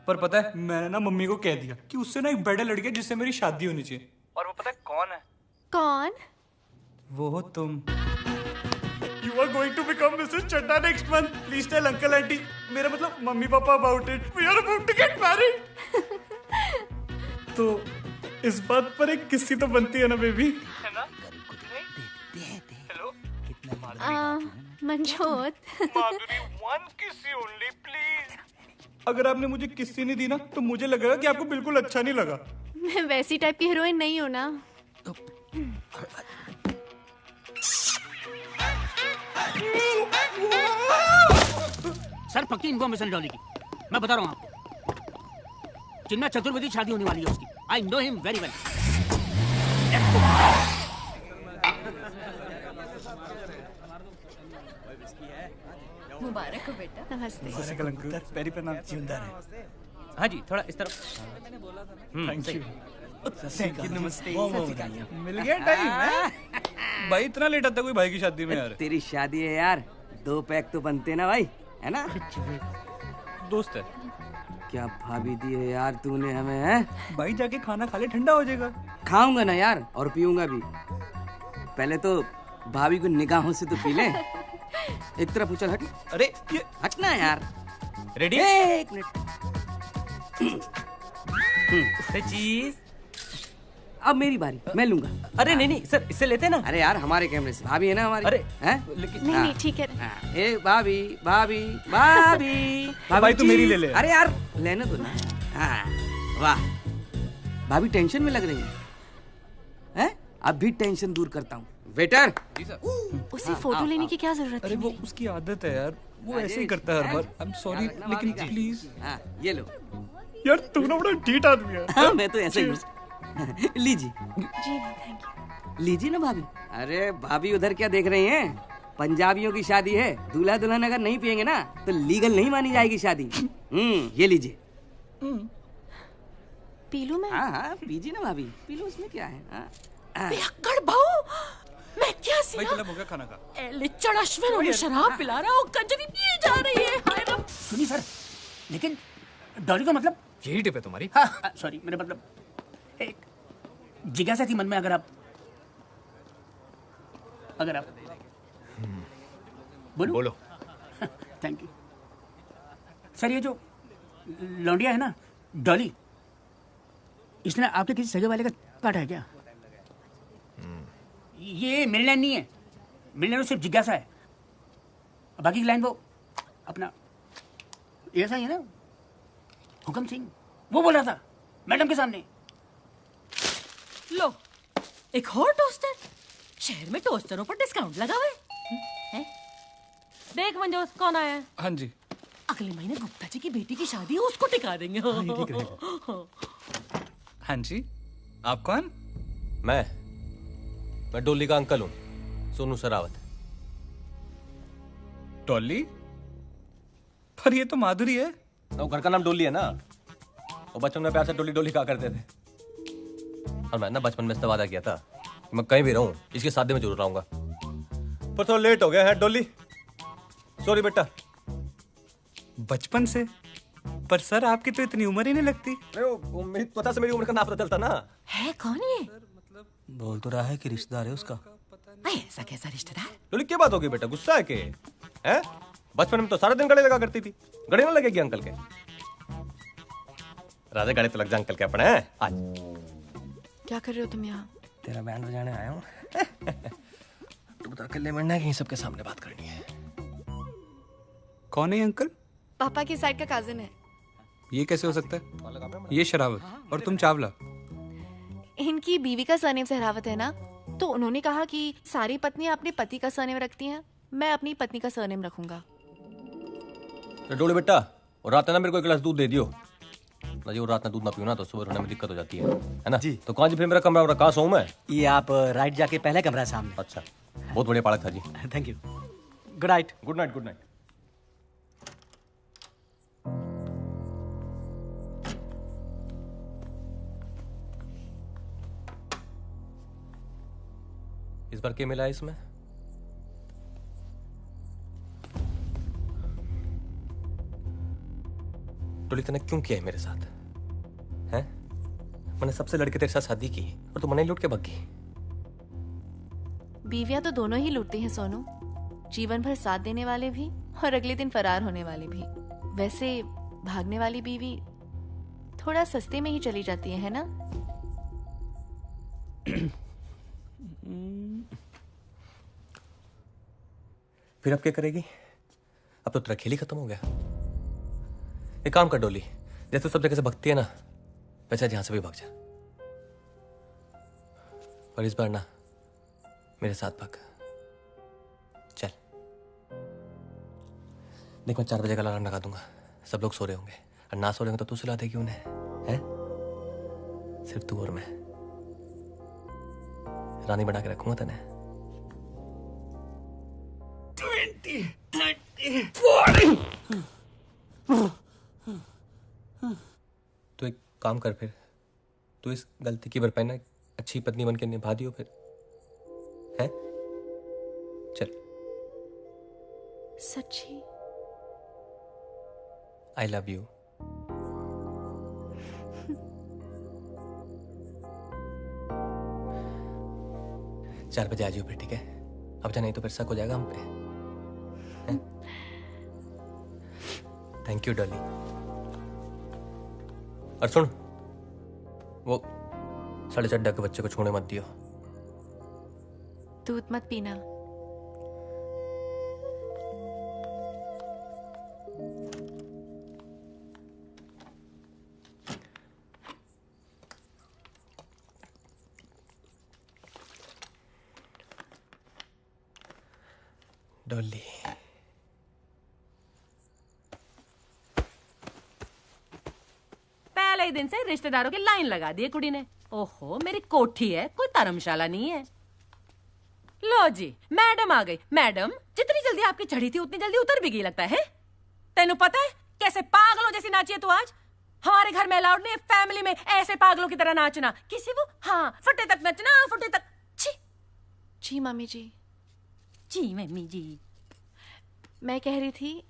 पर पता है मैंने ना मम्मी को कह दिया कि उससे ना एक बड़ा लड़का है जिससे मेरी शादी होनी चाहिए। और वो पता है कौन है? कौन? वो हो तुम। You are going to become Mrs. Chadda next month. Please tell uncle auntie. मेरा मतलब mummy papa about it. We are about to get married. तो इस बात पर एक किस्सी तो बनती है ना बेबी, है ना? Hello. Manjot. Madhuri, one kiss only, please. अगर आपने मुझे किस्सी नहीं दी ना, तो मुझे लगेगा कि आपको बिल्कुल अच्छा नहीं लगा। मैं वैसी टाइप की हीरोइन नहीं हूँ ना। सर पक्की इन्फॉर्मेशन डॉली की, मैं बता रहा हूँ आपको। चिन्ना चतुर्वेदी शादी होने वाली है उसकी। I know him very well. मुबारक हो बेटा। नमस्ते। पैरी पे नाम जिंदा रहे। हाँ जी, थोड़ा इस तरफ। Thank you. नमस्ते। मिल गया टाइम। भाई इतना लेट आता कोई भाई की शादी में यार? तेरी शादी है यार, 2 पैक तो बनते ना भाई, है ना? दोस्त है। क्या भाभी दी है यार तूने हमें, है? भाई जाके खाना खा ले, ठंडा हो जाएगा। खाऊंगा ना यार, और पीऊंगा भी। पहले तो भाभी को निगाहों से तो पी ले। एक तरफ उछल, हट। अरे ये हटना यार। रेडी? एक मिनट। चीज। अब मेरी बारी, मैं लूंगा। अरे नहीं सर, इससे लेते ना। अरे यार हमारे कैमरे से भाभी है ना हमारी। अरे हैं? लेकिन नहीं ठीक है। ए भाभी भाभी भाभी भाई तू मेरी ले ले। अरे यार लेने दो ना। हाँ, वाह भाभी टेंशन में लग रही है? अब भी टेंशन दूर करता हूँ। वेटर। उसे फोटो लेने की क्या जरूरत है? अरे वो उसकी आदत है यार, वो ऐसे ही करता है हर बार। आई एम सॉरी, लेकिन प्लीज। ये लो यार, तू ना बड़ा ढीठ आदमी है। हाँ, मैं तो ऐसे ही। लीजिए जी थैंक यू। लीजिए ना भाभी। अरे भाभी उधर क्या देख रही हैं? पंजाबियों की शादी है, दूल्हा दुल्हन अगर नहीं पियेंगे ना तो लीगल नहीं मानी जाएगी शादी। ये लीजिए। पी लूं मैं? हाँ पीजिए ना भाभी, पी लो, उसमें क्या है। बेअक्कड़ बहू, मैं क्या भाई चला हो गया खाना का। लिचड़ अश्विन उन्हें शराब पिला रहा और कंजरी पिए जा रही है। हाय रब। सुनिए सर, लेकिन डॉली का मतलब यही टिप है तुम्हारी? हाँ सॉरी, मेरा मतलब एक जिज्ञासा थी मन में। अगर आप बोलो। Thank you sir. ये जो लौंडिया है ना डॉली, इसने आपके किसी सगे वाले का काटा है क्या? ये मेरी लाइन नहीं है, मेरी लाइन सिर्फ जिज्ञासा है। बाकी की लाइन वो अपना ऐसा ही है ना, हुक्म सिंह वो बोल रहा था मैडम के सामने। लो एक और टोस्टर। शहर में टोस्टरों पर डिस्काउंट लगा हुआ है। देख मंजोस कौन आया है? हाँ जी। अगले महीने गुप्ता जी की बेटी की शादी है, उसको टिका देंगे। हाँ जी, आप कौन? मैं डोली का अंकल हूँ, सोनू सरावत। डॉली? पर ये तो माधुरी है। वो घर का नाम डोली है ना, और बचपन में प्यार से डोली डोली कहा करते थे। और मैं ना बचपन में इससे वादा किया था कि मैं कहीं भी रहूं इसकी शादी में जरूर आऊंगा, पर थोड़ा लेट हो गया है डोली, सॉरी बेटा। बचपन से? पर सर आपकी तो इतनी उम्र ही नहीं लगती। मेरी पता से मेरी उम्र का ना पता चलता ना। है कौन ये? बोल तो रहा है कि रिश्तेदार है उसका। ऐसा कैसा रिश्तेदार? डोली क्या बात होगी बेटा, गुस्सा है के? हैं? बचपन में तो सारा दिन गले लगा करती थी, गले ना लगेगी अंकल के? राजा गाड़ी तो लग जा अंकल के अपने हैं आज। क्या कर रहे हो तुम यहाँ? तेरा बैंड बजाने आया हूँ। तो बता अकेले मरना है कि सबके सामने बात करनी है? कौन है ये अंकल? पापा की साइड का काजिन है। ये कैसे हो सकता है? ये शरावत और तुम चावला। इनकी बीवी का सरनेम सहरावत है ना, तो उन्होंने कहा कि सारी पत्नियां अपने पति का सरनेम रखती हैं, मैं अपनी पत्नी का सरनेम रखूंगा। तो डोले बेटा, और रात में ना मेरे को एक गिलास दूध दे दियो ना जी। और रात में दूध ना पियो ना तो सुबह होने में दिक्कत हो जाती है ना जी। तो कहाँ जी फिर मेरा कमरा हो रहा, कहाँ सोऊं मैं? ये आप राइट जाके पहले कमरा है सामने। अच्छा, बहुत बढ़िया पालक था जी। Thank you. Good night. Good night. Good night. इस बार क्या मिला है इसमें? टोली तूने क्यों किया है मेरे साथ? हैं? मैंने सबसे लड़के तेरे साथ शादी की और तू मने लूट के भाग गई। बीवियां तो दोनों ही लूटती हैं सोनू, जीवन भर साथ देने वाले भी और अगले दिन फरार होने वाले भी। वैसे भागने वाली बीवी थोड़ा सस्ते में ही चली जाती है ना? फिर अब क्या करेगी? अब तो तेरा खेल ही खत्म हो गया। एक काम कर डोली, जैसे सब जगह से भगती है ना, वैसे जहां से भी भाग जा। पर इस बार ना मेरे साथ भाग। चल देख, मैं 4 बजे का अलार्म लगा दूंगा। सब लोग सो रहे होंगे और ना सो रहे होंगे तो तू सुला देगी उन्हें, हैं? सिर्फ तू और मैं रानी बना के रखूंगा तने। 20, 30, 40। तो एक काम कर, फिर तू इस गलती की भरपाई ना अच्छी पत्नी बन के निभा दियो फिर, हैं? चल। सच्ची? I love you. चार बजे आ जाओ फिर, ठीक है? अब जा, नहीं तो फिर शक हो जाएगा हम पे। Thank you Dolly. और सुन, वो 4:30 के बच्चे को छोड़ने मत दियो। दूध मत पीना। डॉली, पहले ही दिन से रिश्तेदारों की लाइन लगा दी है कुड़ी ने। ओहो, मेरी कोठी है, कोई धर्मशाला नहीं है। लो जी, मैडम आ गई। मैडम, जितनी जल्दी आपकी चढ़ी थी उतनी जल्दी उतर भी गई लगता है। तेनू पता है कैसे पागलों जैसी नाची है तू आज? हमारे घर में अलाउड नहीं है फैमिली में ऐसे पागलों की तरह नाचना। किसी वो, हाँ, फटे तक नचना, फटे तक। छी। जी मम्मी जी। जी मम्मी जी। मैं कह रही थी,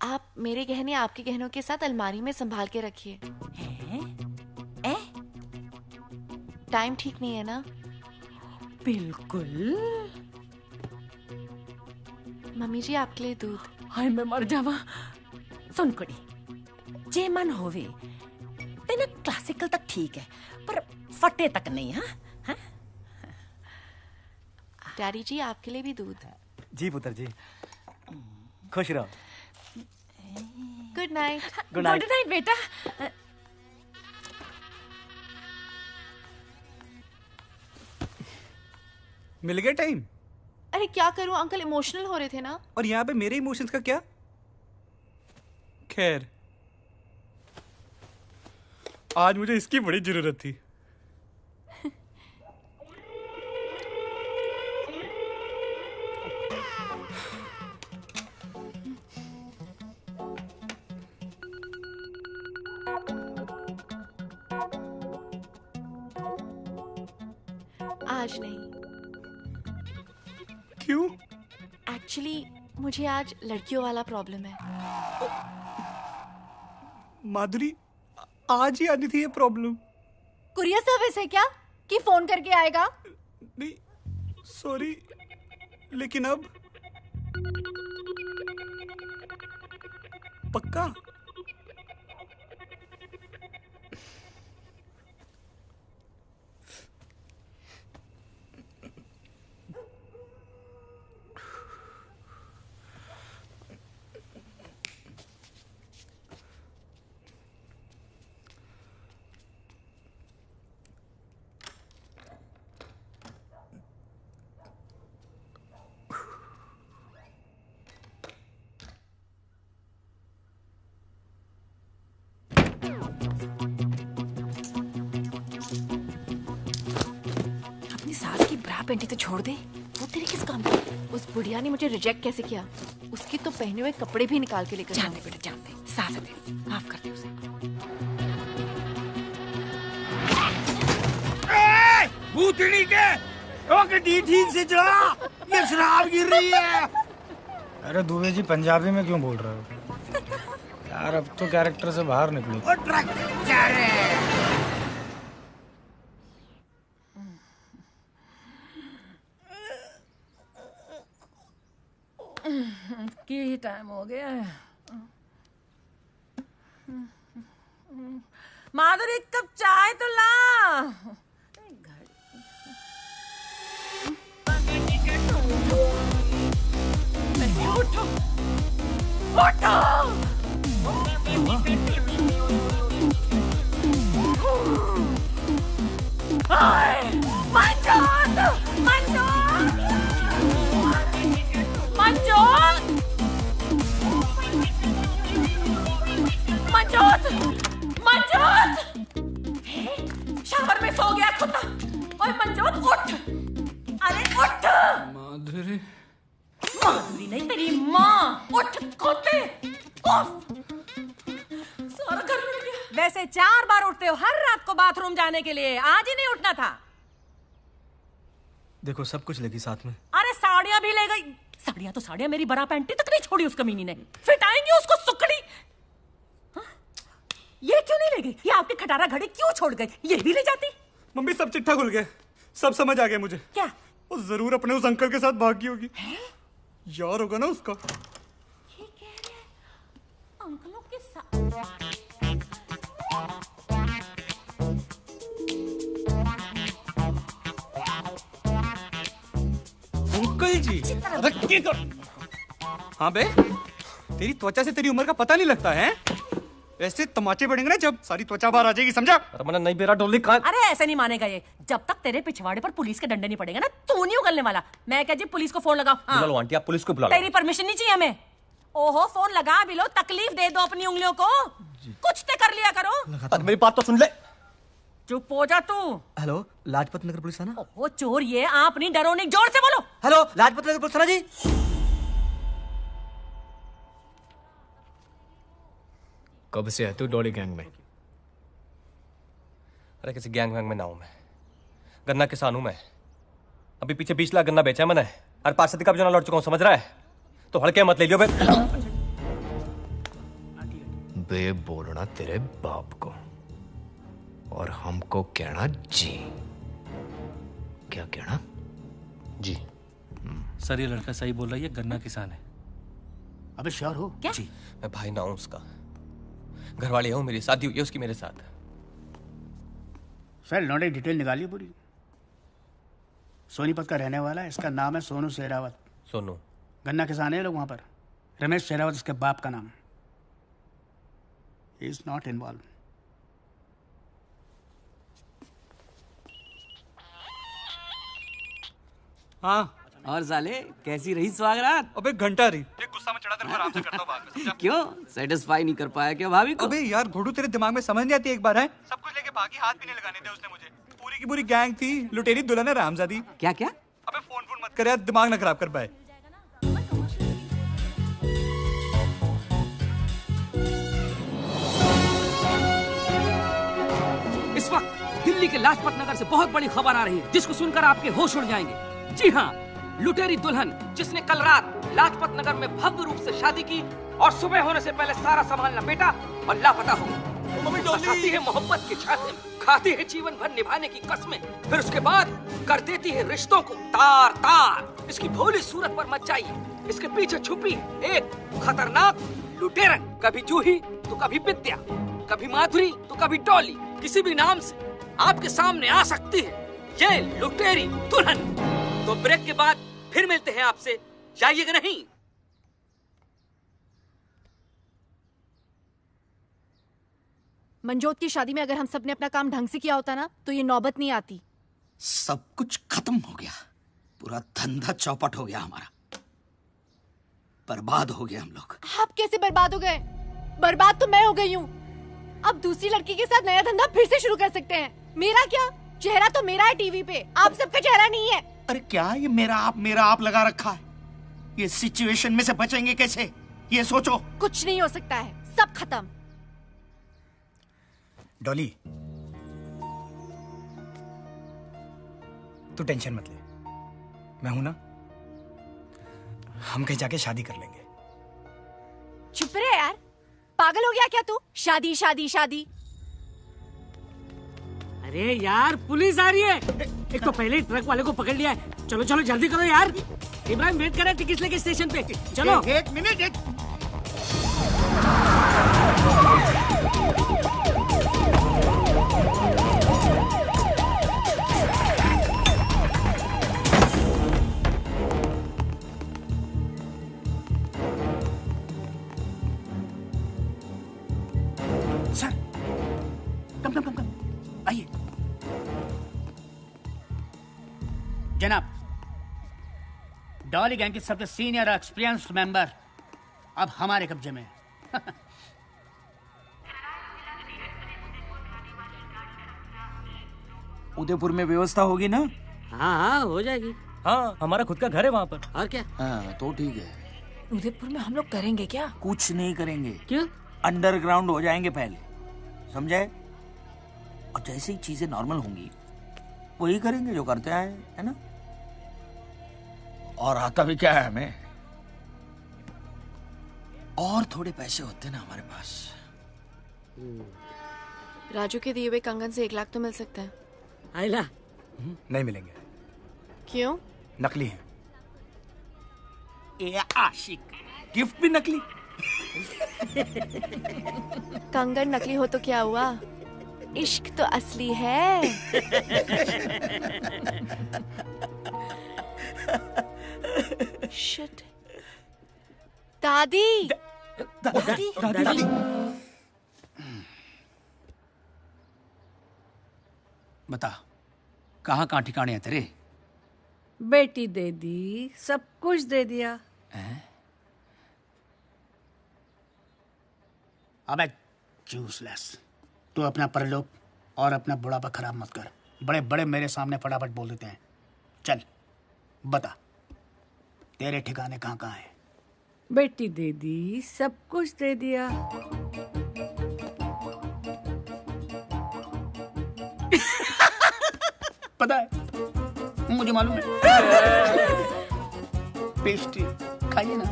आप मेरे गहने आपके गहनों के साथ अलमारी में संभाल के रखिए। टाइम ठीक नहीं है ना? बिल्कुल। मम्मी जी, आपके लिए दूध। हाय, मैं मर जावा। सुन कुड़ी, जे मन होवे तेना क्लासिकल तक ठीक है, पर फटे तक नहीं। हाँ, डैडी जी, आपके लिए भी दूध। जी पुत्र जी, खुश रहो। Good night. Good night. Good night बेटा। मिल गया टाइम? अरे क्या करूं अंकल, इमोशनल हो रहे थे ना। और यहाँ पे मेरे इमोशंस का क्या? खैर, आज मुझे इसकी बड़ी जरूरत थी। आज नहीं। क्यों? एक्चुअली मुझे आज लड़कियों वाला प्रॉब्लम है। माधुरी, आज ही आनी थी ये प्रॉब्लम। कुरियर सर्विस है क्या कि फोन करके आएगा? नहीं, सॉरी, लेकिन अब पक्का? पेंटी तो छोड़ दे, वो तेरे किस काम की? उस बुढ़िया ने मुझे रिजेक्ट कैसे किया? उसकी तो पहने हुए कपड़े भी निकाल के लेकर जाने बेटा जाने, सास दे, माफ कर दे उसे। भूतनी के ओके ठीक से चला, ये शराब गिर रही है। अरे दुबे जी पंजाबी में क्यों बोल रहे हो यार? अब तो कैरेक्टर से बाहर निकलो। और ट्रक जा रहे हैं। की टाइम हो गया है। माधुरी एक कप चाय तो ला। उठो उठो। मंजोत मंजोत मंजोत मंजोत मंजोत। शावर में सो गया कुत्ता। ओए मंजोत उठ, अरे उठ। माधुरी माधुरी नहीं तेरी माँ। उठ कुत्ते, सारा घर मिल गया। वैसे 4 बार उठते हो हर रात को बाथरूम जाने के लिए, आज ही नहीं उठना था। देखो सब कुछ लेगी साथ में। अरे साड़ियां भी ले गई। साड़ियां तो साड़ियां, मेरी बरा पैंटी तक नहीं छोड़ी उस कमीनी ने। फिट आएंगी उसको सुकड़ी। हाँ? ये क्यों नहीं ले गई? ये आपकी खटारा घड़ी क्यों छोड़ गई? ये भी ले जाती। मम्मी सब चिट्ठा खुल गया, सब समझ आ गया मुझे। क्या? वो जरूर अपने उस अंकल के साथ भागी होगी। यार होगा ना उसका। ये कह रहे हैं अंकलों के साथ। अंकल जी, अरे क्या कर? हाँ बे, तेरी त्वचा से तेरी उम्र का पता नहीं लगता है। ऐसे तमाचे पड़ेंगे ना जब सारी त्वचा बाहर आ जाएगी, समझा? रमना नहीं बेरा डोली कहाँ? अरे ऐसे नहीं मानेगा ये। जब तक तेरे पिछवाड़े पर पुलिस के डंडे नहीं पड़ेगा ना, तू नहीं उगलने वाला। मैं क्या जी पुलिस को फोन लगाओ? बुला लो आंटी, आप पुलिस को बुला लो। तेरी परमिशन नहीं चाहिए हमें। ओहो फोन लगा भी लो, तकलीफ दे दो अपनी उंगलियों को। कुछ तो कर लिया करो। मेरी बात तो सुन ले। चुप हो जा तू। हेलो लाजपत नगर पुलिस थाना। ओहो चोर ये, आप नहीं डरो नहीं, जोर से बोलो। हेलो लाजपत नगर पुलिस थाना जी। कब से है तू डॉली गैंग में? अरे किसी गैंग वैंग में ना हूं मैं, गन्ना किसान हूं मैं। अभी पीछे 20 लाख गन्ना बेचा है मैंने, और 5 सदी का भी जना लौट चुका हूं, समझ रहा है? तो हड़के मत ले लियो बे। बे बोलना तेरे बाप को और हमको कहना जी। क्या कहना? जी सर, ये लड़का सही बोल रहा है, ये गन्ना किसान है। अबे श्योर हो? क्या? जी मैं भाई ना हूं उसका, घरवाली हूं, मेरी शादी हुई है उसकी मेरे साथ। सर लौंडे डिटेल निकालिए पूरी। सोनीपत का रहने वाला है, इसका नाम है सोनू शेरावत। सोनू गन्ना किसान है लोग वहां पर। रमेश शेरावत इसके बाप का नाम। He is not involve. हाँ और साले कैसी रही स्वागरात? अबे घंटा रही, एक गुस्सा में चढ़ा तेरे को आराम से करता हूँ बाद में, समझा? क्यों सेटिस्फाई नहीं कर पाया क्या भाभी को? अबे यार घोड़ू तेरे दिमाग में समझ नहीं आती एक बार है? सब कुछ लेके भागी, हाथ भी नहीं लगाने थे उसने मुझे। पूरी की पूरी गैंग थी, लुटेरी दुल्हन है रामजादी। क्या क्या? अबे फोन मत कर यार, दिमाग ना खराब कर पाए। इस वक्त दिल्ली के लाजपत नगर से बहुत बड़ी खबर आ रही है, जिसको सुनकर आपके होश उड़ जाएंगे। जी हाँ, लुटेरी दुल्हन जिसने कल रात लाजपत नगर में भव्य रूप से शादी की और सुबह होने से पहले सारा सामान लपेटा और लापता हो गई। बसाती है मोहब्बत के छाते में, खाती है जीवन भर निभाने की कसमें, फिर उसके बाद कर देती है रिश्तों को तार तार। इसकी भोली सूरत पर मत जाइए, इसके पीछे छुपी एक खतरनाक लुटेरन। कभी जूही तो कभी विद्या, कभी माधुरी तो कभी डॉली, किसी भी नाम से आपके सामने आ सकती है ये लुटेरी दुल्हन। तो ब्रेक के बाद फिर मिलते हैं आपसे, जाइएगा नहीं। मंजोत की शादी में अगर हम सब ने अपना काम ढंग से किया होता ना, तो ये नौबत नहीं आती। सब कुछ खत्म हो गया, पूरा धंधा चौपट हो गया हमारा, बर्बाद हो गए हम लोग। आप कैसे बर्बाद हो गए? बर्बाद तो मैं हो गई हूँ। अब दूसरी लड़की के साथ नया धंधा फिर से शुरू कर सकते हैं। मेरा क्या? चेहरा तो मेरा है टीवी पे, आप सबका चेहरा नहीं है। अरे क्या ये मेरा आप लगा रखा है? ये सिचुएशन में से बचेंगे कैसे, ये सोचो। कुछ नहीं हो सकता है, सब खत्म। डॉली, तू टेंशन मत ले, मैं हूं ना। हम कहीं जाके शादी कर लेंगे। चुप रहे यार, पागल हो गया क्या तू? शादी शादी शादी। अरे यार पुलिस आ रही है। एक तो पहले ही ट्रक वाले को पकड़ लिया है। चलो चलो जल्दी करो यार। इब्राहिम वेट कर रहा है टिकट लेके स्टेशन पे। चलो। एक मिनट। सर, कम आइए। जनाब, डॉली गैंग के सबसे सीनियर एक्सपीरियंस्ड मेंबर अब हमारे कब्जे में है। उदयपुर में व्यवस्था होगी ना? हाँ हो जाएगी। हाँ, हमारा खुद का घर है वहाँ पर। और क्या? हाँ तो ठीक है। उदयपुर में हम लोग करेंगे क्या? कुछ नहीं करेंगे। क्यों? अंडरग्राउंड हो जाएंगे पहले, समझे? और जैसे ही चीजें नॉर्मल होंगी वही करेंगे जो करते आए, है ना? और आता भी क्या है हमें, और थोड़े पैसे होते ना हमारे पास। राजू के दिए हुए कंगन से 1 लाख तो मिल सकता है। आइला नहीं मिलेंगे। क्यों? नकली है। ए आशिक, गिफ्ट भी नकली। कंगन नकली हो तो क्या हुआ, इश्क तो असली है। शिट। दादी दादी। बता, कहाँ ठिकाने है तेरे? बेटी दे दी, सब कुछ दे दिया। अबे यूजलेस, तू अपना परलोक और अपना बुढ़ापा खराब मत कर। बड़े बड़े मेरे सामने फटाफट बोल देते हैं। चल बता, तेरे ठिकाने कहाँ कहाँ है? बेटी दे दी, सब कुछ दे दिया। पता है, मुझे मालूम है। पेस्ट्री खाइए ना।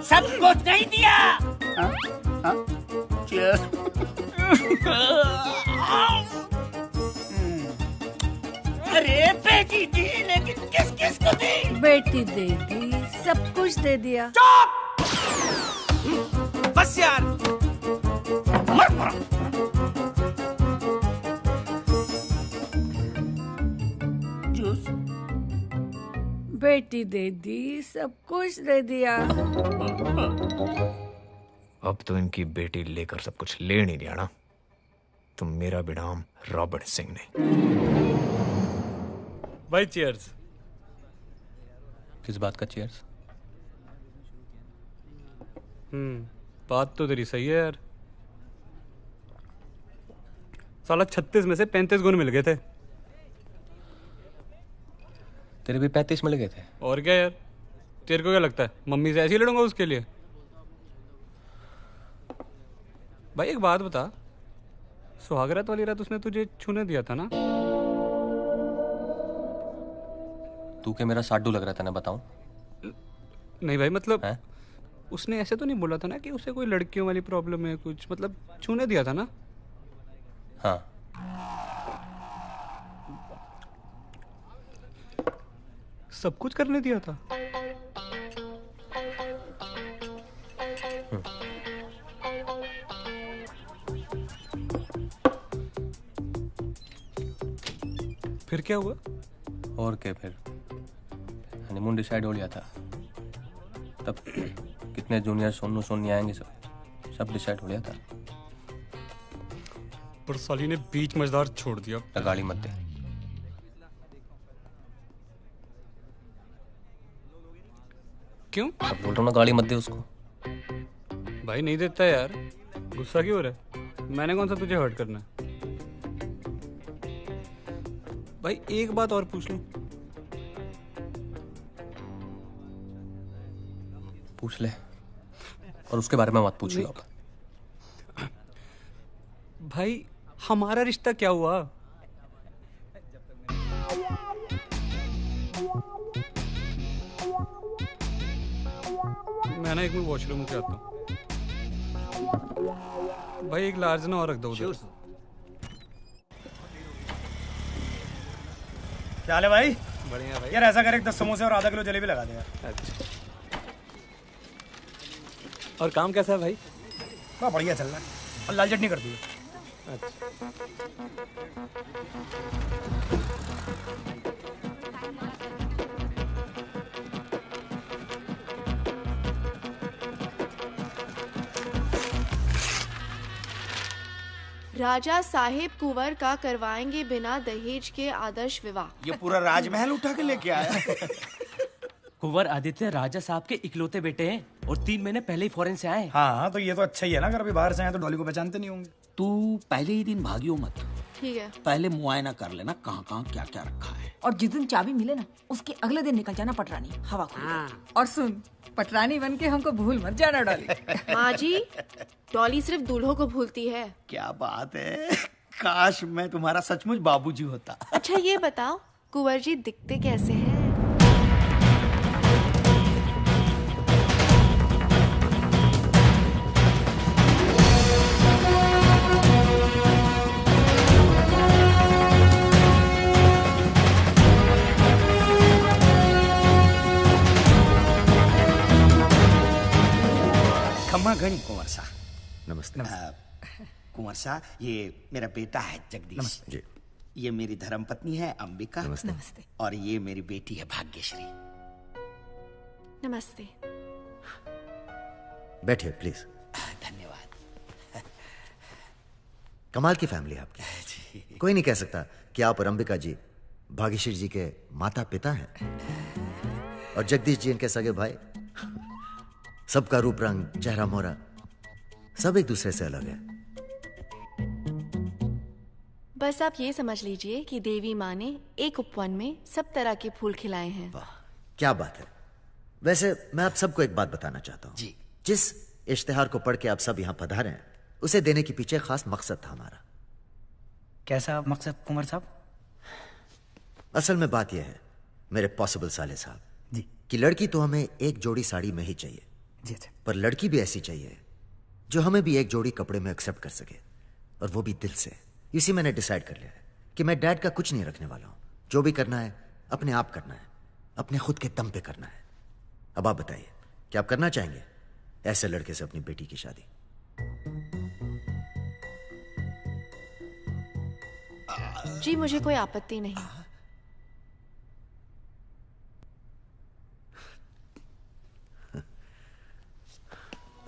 सब कुछ नहीं दिया। हाँ? हाँ? Cheers. अरे बेटी दी, लेकिन किस किस को दी? बेटी दे दी, सब कुछ दे दिया। बस यार, मर पड़ा। जूस। बेटी दे दी, सब कुछ दे दिया। अब तो इनकी बेटी लेकर सब कुछ ले नहीं दिया ना, तो मेरा भी नाम रॉबर्ट सिंह ने। भाई चीयर्स। किस बात का चीयर्स? बात तो तेरी सही है यार। साला 36 में से 35 गुण मिल गए थे। तेरे भी 35 मिल गए थे। और क्या यार, तेरे को क्या लगता है मम्मी से ऐसे ही लड़ूंगा उसके लिए? भाई एक बात बता, सुहागरात वाली रात उसने तुझे छूने दिया था ना? तू क्या मेरा साडू लग रहा था ना, बताऊं? नहीं भाई, मतलब उसने ऐसे तो नहीं बोला था ना कि उसे कोई लड़कियों वाली प्रॉब्लम है कुछ, मतलब छूने दिया था ना? हाँ। सब कुछ करने दिया था? फिर क्या हुआ? और क्या, फिर हनीमून डिसाइड हो लिया था। तब कितने जूनियर सोनू सोनी आएंगे, सब डिसाइड हो लिया था। पर साली ने बीच मजेदार छोड़ दिया। गाली मत दे। क्यों? अब बोल रहा हूँ ना, गाली मत दे उसको। भाई नहीं देता यार, गुस्सा क्यों हो रहा है? मैंने कौन सा तुझे हर्ट करना है? भाई एक बात और पूछ लूं, पूछ ले, और उसके बारे में मत पूछ लो। भाई हमारा रिश्ता क्या हुआ? मैं ना एक मिनट वॉशरूम से आता हूँ। भाई एक लार्ज ना और रख दो उधर। क्या हाल है भाई? बढ़िया भाई। यार ऐसा कर, एक 10 समोसे और आधा किलो जलेबी लगा दे यार। अच्छा। और काम कैसा है भाई? बड़ा बढ़िया चल रहा है, और लाल चटनी कर दी। राजा साहेब कुंवर का करवाएंगे बिना दहेज के आदर्श विवाह। ये पूरा राजमहल उठा के लेके आया। कुंवर आदित्य राजा साहब के इकलौते बेटे हैं और 3 महीने पहले ही फॉरेन से आए। हाँ तो ये तो अच्छा ही है ना, अगर अभी बाहर से आए तो डॉली को पहचानते नहीं होंगे। तू पहले ही दिन भागियो मत, ठीक है। पहले मुआयना कर लेना कहाँ कहाँ क्या क्या रखा है। और जिस दिन चाबी मिले ना, उसके अगले दिन निकल जाना पटरानी हवा को। और सुन, पटरानी बन के हमको भूल मत जाना डॉली। माँ जी, डॉली सिर्फ दूल्हों को भूलती है। क्या बात है, काश मैं तुम्हारा सचमुच बाबूजी होता। अच्छा ये बताओ, कुंवर जी दिखते कैसे हैं? खम्मा घनी कुंवर सा। नमस्ते। कुंवर सा, ये मेरा बेटा है जगदीश जी। ये मेरी धर्मपत्नी है अंबिका। नमस्ते। और ये मेरी बेटी है भाग्यश्री। नमस्ते। बैठिए प्लीज। धन्यवाद। कमाल की फैमिली है आपकी। कोई नहीं कह सकता कि आप और अंबिका जी भाग्यश्री जी के माता पिता हैं, और जगदीश जी इनके सगे भाई। सबका रूप रंग, चेहरा मोहरा सब एक दूसरे से अलग है। बस आप ये समझ लीजिए कि देवी माँ ने एक उपवन में सब तरह के फूल खिलाए हैं। वाह क्या बात है। वैसे मैं आप सबको एक बात बताना चाहता हूँ जी। जिस इश्तिहार को पढ़ के आप सब यहाँ पधारे हैं, उसे देने के पीछे खास मकसद था हमारा। कैसा मकसद कुंवर साहब? असल में बात यह है मेरे पॉसिबल साले साहब जी, कि लड़की तो हमें एक जोड़ी साड़ी में ही चाहिए जी। अच्छा। पर लड़की भी ऐसी चाहिए जो हमें भी एक जोड़ी कपड़े में एक्सेप्ट कर सके, और वो भी दिल से। इसी मैंने डिसाइड कर लिया है कि मैं डैड का कुछ नहीं रखने वाला हूं। जो भी करना है अपने आप करना है, अपने खुद के दम पे करना है। अब आप बताइए, क्या आप करना चाहेंगे ऐसे लड़के से अपनी बेटी की शादी? जी मुझे कोई आपत्ति नहीं।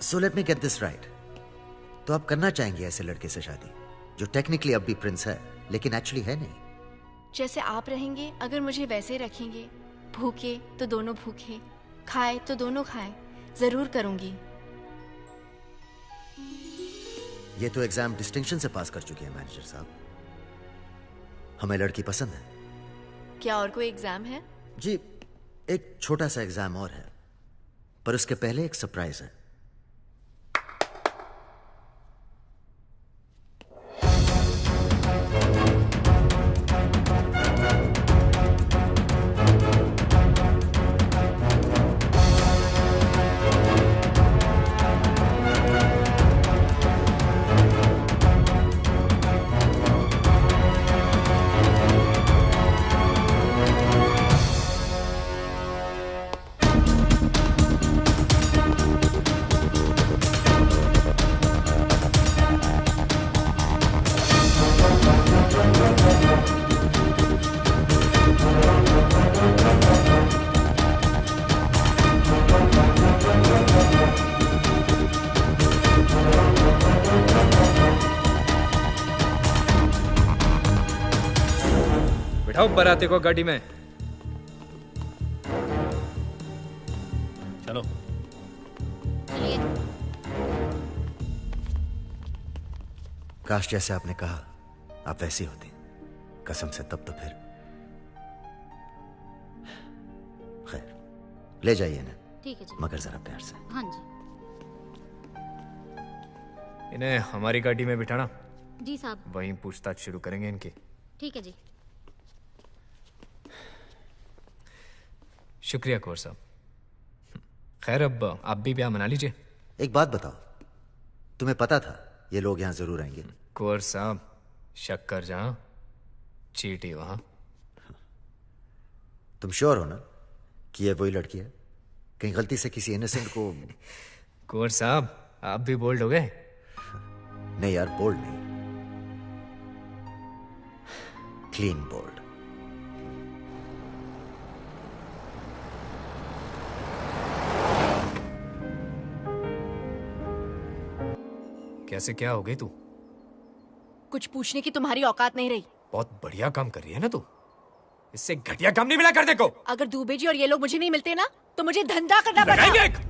So let me get this right. तो आप करना चाहेंगे ऐसे लड़के से शादी जो टेक्निकली अब भी प्रिंस है लेकिन एक्चुअली है नहीं? जैसे आप रहेंगे, अगर मुझे वैसे रखेंगे, भूखे तो दोनों भूखे, खाए तो दोनों खाए, जरूर करूंगी। ये तो एग्जाम डिस्टिंक्शन से पास कर चुके हैं मैनेजर साहब। हमें लड़की पसंद है। क्या और कोई एग्जाम है? जी एक छोटा सा एग्जाम और है, पर उसके पहले एक सरप्राइज है। बिठाओ बाराती को गाड़ी में। चलो। काश जैसे आपने कहा आप वैसी होती, कसम से। तब तो फिर खैर ले जाइए ना। ठीक है जी। मगर जरा प्यार से। हाँ जी। इन्हें हमारी गाड़ी में बिठाना। जी साहब। वहीं पूछताछ शुरू करेंगे इनकी। ठीक है जी। शुक्रिया कौर साहब। खैर अब आप भी ब्याह मना लीजिए। एक बात बताओ, तुम्हें पता था ये लोग यहाँ जरूर आएंगे? कौर साहब, शक्कर जहां चीटी वहां। तुम श्योर हो ना कि ये वही लड़की है? कहीं गलती से किसी इनोसेंट को। कौर साहब, आप भी बोल्ड हो गए? नहीं यार, बोल्ड नहीं, क्लीन बोल्ड। कैसे क्या हो गई तू? कुछ पूछने की तुम्हारी औकात नहीं रही। बहुत बढ़िया काम कर रही है ना तू। इससे घटिया काम नहीं मिला कर देखो। अगर दूबे जी और ये लोग मुझे नहीं मिलते ना तो मुझे धंधा करना पड़ता।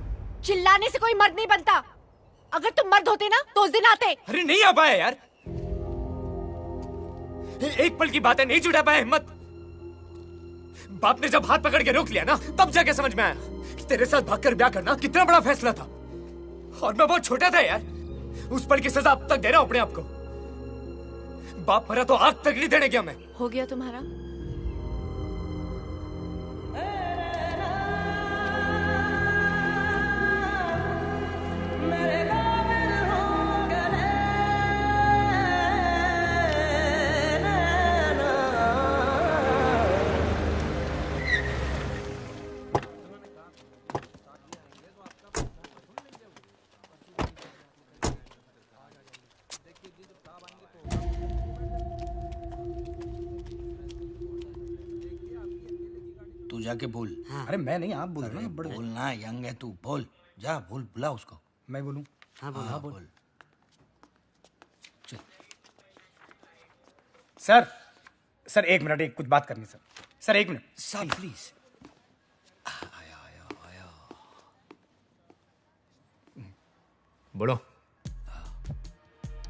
चिल्लाने से कोई मर्द नहीं बनता। अगर तुम मर्द होते ना तो उस दिन आते। अरे नहीं आ पाए यार, एक पल की बात है, नहीं जुटा पाया हिम्मत। बाप ने जब हाथ पकड़ के रोक लिया ना तब जाके समझ में आया कि तेरे साथ भागकर ब्याह करना कितना बड़ा फैसला था। और मैं बहुत छोटा था यार, उस पल की सजा अब तक दे रहा हूं अपने आप को। बाप मरा तो आग तक नहीं देने गया मैं। हो गया तुम्हारा? तू जाके बोल। हाँ। अरे मैं नहीं, आप बोल रहे बड़े बोलना, यंग है तू, बोल जा, बोल, बुला उसको। मैं बोलूं? हाँ बोल। हाँ बोल। सर, सर एक मिनट, एक कुछ बात करनी सर। सर एक मिनट सर प्लीज। बोलो।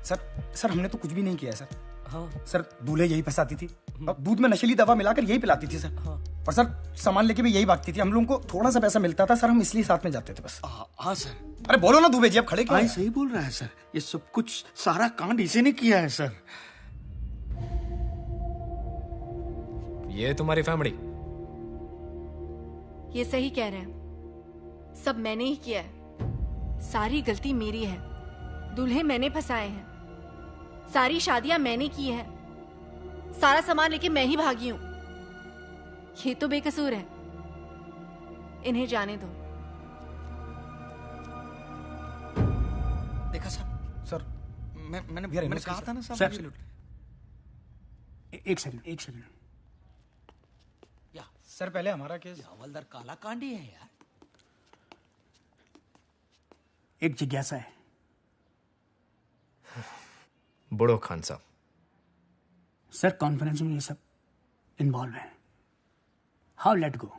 सर हमने तो कुछ भी नहीं किया है सर। हाँ। सर दूल्हे यही फंसाती थी, अब दूध में नशीली दवा मिलाकर यही पिलाती थी सर। हाँ। और सर सामान लेके भी यही भागती थी। हम लोगों को थोड़ा सा पैसा मिलता था सर, हम इसलिए साथ में जाते थे बस। हाँ सर। अरे बोलो ना दुबे जी, अब खड़े क्यों हैं? सही बोल रहा है सर, ये सब कुछ सारा कांड इसी ने किया है सर। ये तुम्हारी फैमिली? ये सही कह रहे हैं, सब मैंने ही किया है। सारी गलती मेरी है। दूल्हे मैंने फंसाए हैं, सारी शादियां मैंने की हैं, सारा सामान लेके मैं ही भागी हूं। ये तो बेकसूर है, इन्हें जाने दो। देखा सर, मैंने कहा था ना सर। एक सेकंड सर, पहले हमारा केस। हवलदार काला कांडी है यार। एक जिज्ञासा है। बड़ो खान साहब। सर कॉन्फ्रेंस में ये सब इन्वॉल्व है। How let go?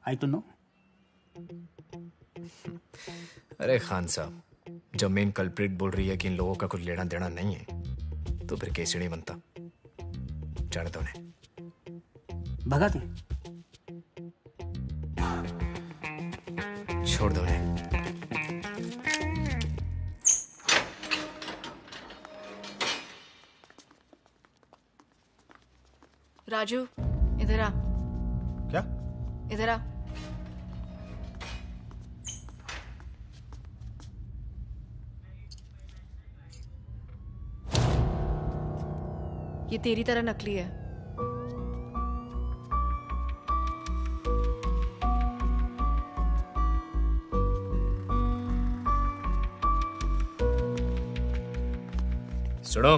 आई तो नो। अरे खान साहब, जब मेन कल्प्रिट बोल रही है कि इन लोगों का कुछ लेना देना नहीं है तो फिर केस नहीं बनता। जाने दो उन्हें। भगा दे। छोड़ दो उन्हें। राजू इधर आ। क्या? इधर आ। ये तेरी तरह नकली है। सुनो,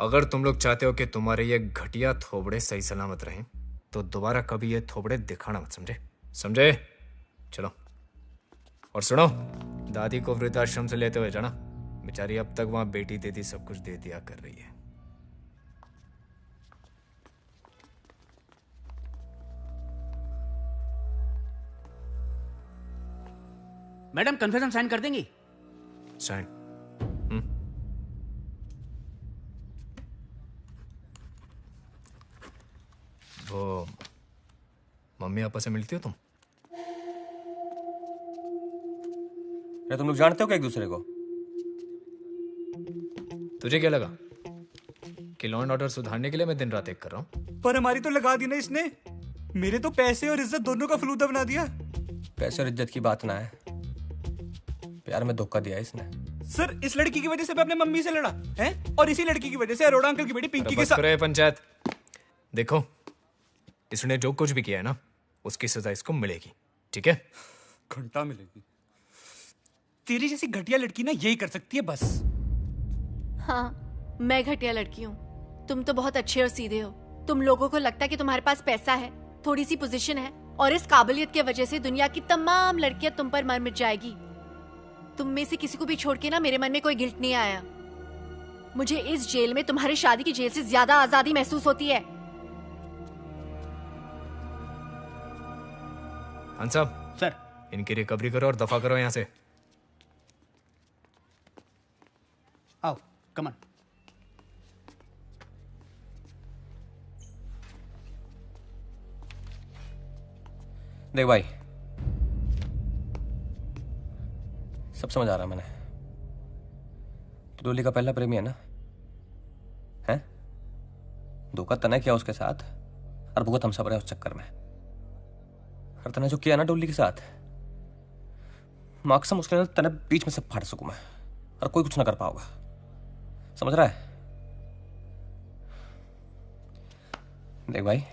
अगर तुम लोग चाहते हो कि तुम्हारे ये घटिया थोबड़े सही सलामत रहें तो दोबारा कभी ये थोबड़े दिखाना मत, समझे? चलो। और सुनो, दादी को वृद्धाश्रम से लेते हुए जाना। बेचारी अब तक वहां बेटी देती सब कुछ दे दिया कर रही है। मैडम कन्फेशन साइन कर देंगी? साइन। वो मम्मी पापा से मिलती हो तुम? अरे तुम लोग जानते हो क्या एक दूसरे को? तुझे क्या लगा कि लॉ एंड ऑर्डर सुधारने के लिए मैं दिन रात एक कर रहा हूँ? पर हमारी तो लगा दी ना इसने। मेरे तो पैसे और इज्जत दोनों का फलूदा बना दिया। पैसे और इज्जत की बात ना है, प्यार में धोखा दिया इसने। सर इस लड़की की वजह से मैं अपने मम्मी से लड़ा है, और इसी लड़की की वजह से अरोड़ा अंकल की बेटी पिंकी के साथ। पंचायत देखो, इसने जो कुछ भी किया है ना, उसकी सजा इसको मिलेगी, ठीक है? घंटा मिलेगी। तेरी जैसी घटिया लड़की ना यही कर सकती है बस। हाँ, मैं घटिया लड़की हूँ। तुम तो बहुत अच्छे और सीधे हो। तुम लोगों को लगता है कि तुम्हारे पास पैसा है, थोड़ी सी पोजीशन है, और इस काबिलियत की वजह से दुनिया की तमाम लड़कियां तुम पर मर मिट जाएगी। तुम में से किसी को भी छोड़ के ना मेरे मन में कोई गिल्ट नहीं आया। मुझे इस जेल में तुम्हारी शादी की जेल से ज्यादा आजादी महसूस होती है। खान साहब, सर, इनकी रिकवरी करो और दफा करो यहाँ से। आओ, कम ऑन। देख भाई, सब समझ आ रहा मैंने। तो डोली का पहला प्रेमी है ना? हैं? धोखा तने किया उसके साथ, और भुगत हम सब रहे उस चक्कर में। और तने जो किया ना डोली के साथ, माकसम उसके अंदर तने बीच में से फाड़ सकूं मैं, और कोई कुछ ना कर पाओगा। समझ रहा है? देख भाई,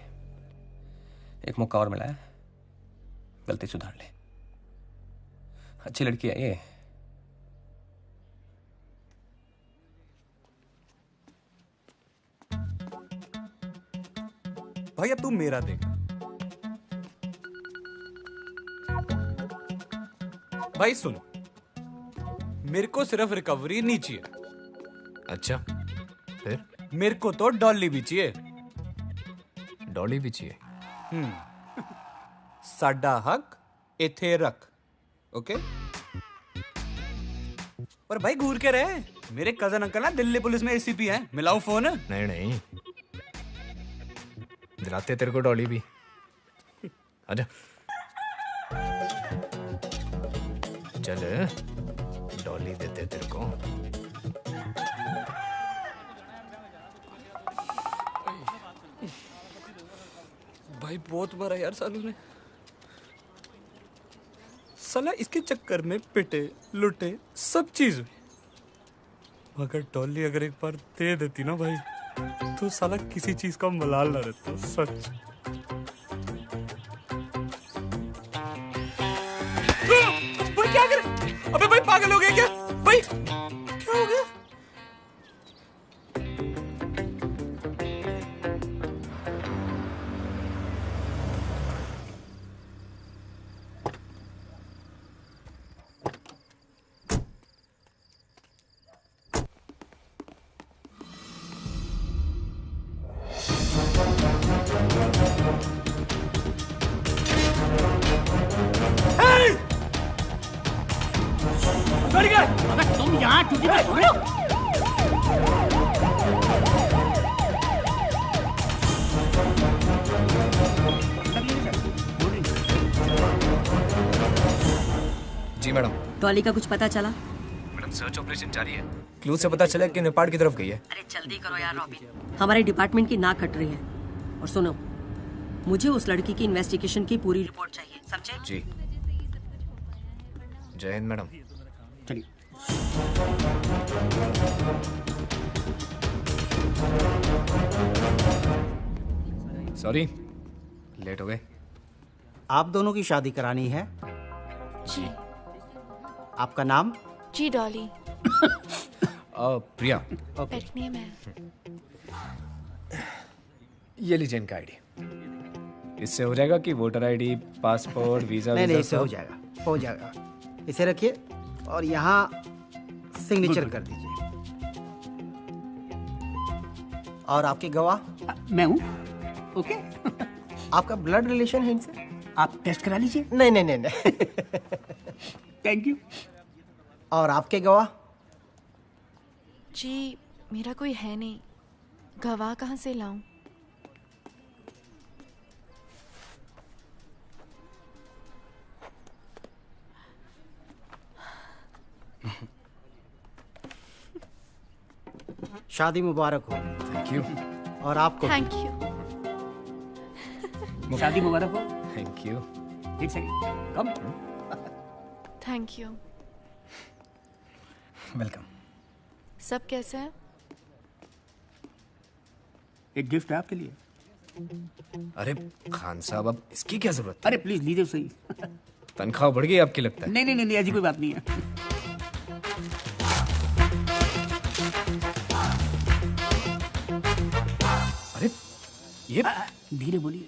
एक मौका और मिला है, गलती सुधार ले। अच्छी लड़की है ये। भाई अब तू मेरा देख। भाई सुन, मेरे को सिर्फ रिकवरी नहीं चाहिए। अच्छा, फिर? मेरे को तो डॉली भी चाहिए। डॉली भी चाहिए? साडा हक इथे रख, ओके? पर भाई घूर के रहे, मेरे कजन अंकल ना दिल्ली पुलिस में एसीपी हैं। मिलाऊं फोन? नहीं नहीं, दिलाते तेरे को डॉली भी। आजा चल, डॉली देते तेरे को। भाई बहुत मारा यार सालू ने। साला इसके चक्कर में पिटे लुटे सब चीज हुई। मगर डॉली अगर एक बार दे देती ना भाई, तो साला किसी चीज का मलाल ना रहता। सच। भाई क्या करे? अबे भाई पागल हो गए क्या? भाई क्या हो गया? तुम यहाँ टूटी पे सो रहे हो? जी मैडम। डॉली का कुछ पता चला? मैडम सर्च ऑपरेशन जारी है। क्लू से पता चला कि नेपाल की तरफ गई है। अरे जल्दी करो यार रॉबिन, हमारे डिपार्टमेंट की नाक कट रही है। और सुनो, मुझे उस लड़की की इन्वेस्टिगेशन की पूरी रिपोर्ट चाहिए, समझे? जी। जय हिंद मैडम। चलिए। सॉरी, लेट हो गए। आप दोनों की शादी करानी है? जी। आपका नाम? जी डॉली। प्रिया। पेट नेम है। ये लीजिए इनका आईडी। इससे हो जाएगा कि वोटर आईडी, पासपोर्ट, वीजा? नहीं, इससे हो जाएगा, हो जाएगा। इसे रखिए और यहाँ सिग्नेचर कर दीजिए। और आपके गवाह? मैं हूँ। ओके। आपका ब्लड रिलेशन है इनसे? आप टेस्ट करा लीजिए। नहीं नहीं नहीं नहीं। Thank you. और आपके गवाह? जी मेरा कोई है नहीं, गवाह कहाँ से लाऊं? शादी मुबारक हो। Thank you. और आपको थैंक यू। शादी मुबारक हो। Thank you. एक second, come. Thank you. Welcome. सब कैसे हैं? एक गिफ्ट है आपके लिए। अरे खान साहब, अब इसकी क्या जरूरत? अरे प्लीज लीजिए सही। तनख्वाह बढ़ गई आपकी लगता है? नहीं नहीं नहीं, ऐसी कोई बात नहीं है। अरे ये धीरे बोलिए,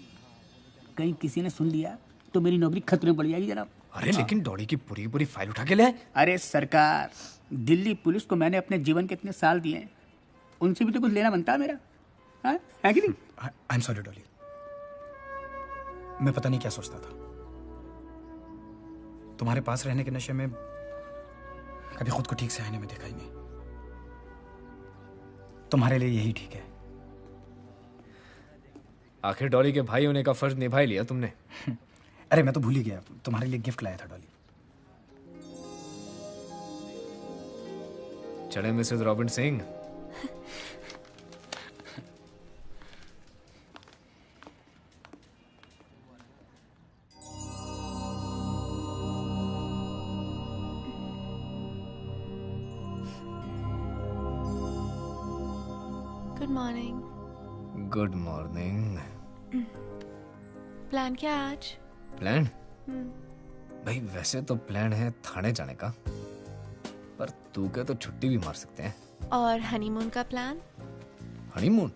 कहीं किसी ने सुन लिया तो मेरी नौकरी खतरे में पड़ जाएगी जनाब। अरे लेकिन डॉली की पूरी पूरी फाइल उठा के ले आए। अरे सरकार, दिल्ली पुलिस को मैंने अपने जीवन के इतने साल दिए हैं, उनसे भी तो कुछ लेना बनता है मेरा, हाँ? है कि नहीं? आई एम सॉरी डॉली, मैं पता नहीं क्या सोचता था। तुम्हारे पास रहने के नशे में कभी खुद को ठीक से आईने में देखा ही नहीं। तुम्हारे लिए यही ठीक है। आखिर डॉली के भाई होने का फर्ज निभा ही लिया तुमने। अरे मैं तो भूल ही गया, तुम्हारे लिए गिफ्ट लाया था डॉली। चले Mrs robin Singh. Good morning. Good morning. Plan क्या है आज? प्लान? भाई वैसे तो प्लान है थाने जाने का, पर तू क्या तो छुट्टी भी मार सकते हैं। और हनीमून का प्लान? हनीमून?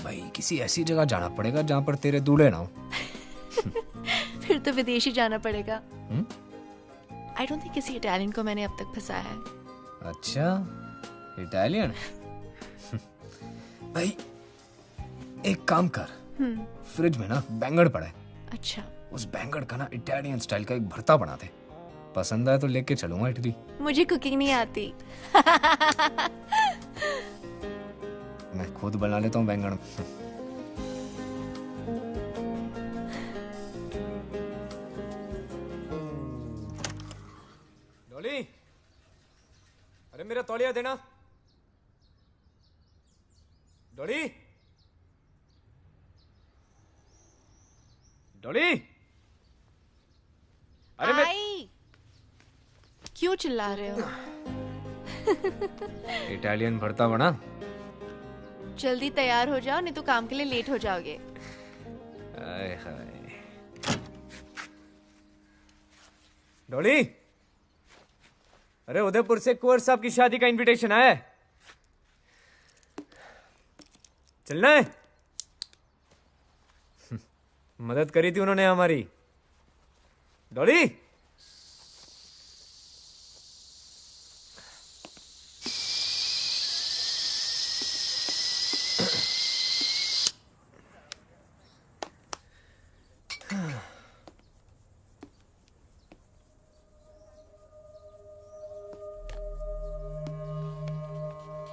भाई किसी ऐसी जगह जाना पड़ेगा जहाँ पर तेरे दूल्हे ना हो। फिर तो विदेश ही जाना पड़ेगा। आई डोंट थिंक किसी इटालियन को मैंने अब तक फंसाया है। अच्छा, इटालियन? भाई एक काम कर, फ्रिज में ना बैंगन पड़ा है। अच्छा। उस बैंगन का ना इटालियन स्टाइल का एक भरता बना दे। पसंद आए तो लेके चलूंगा इटली। मुझे कुकिंग नहीं आती। मैं खुद बना लेता हूँ बैंगन। डॉली, अरे मेरा तौलिया देना। डॉली, डॉली, अरे मैं क्यों चिल्ला रहे हो? इटालियन भरता बना। जल्दी तैयार हो जाओ, नहीं तो काम के लिए लेट हो जाओगे। आय हाय। डॉली, अरे उदयपुर से कुंवर साहब की शादी का इनविटेशन आया है, चलना है? मदद करी थी उन्होंने हमारी। Dolly,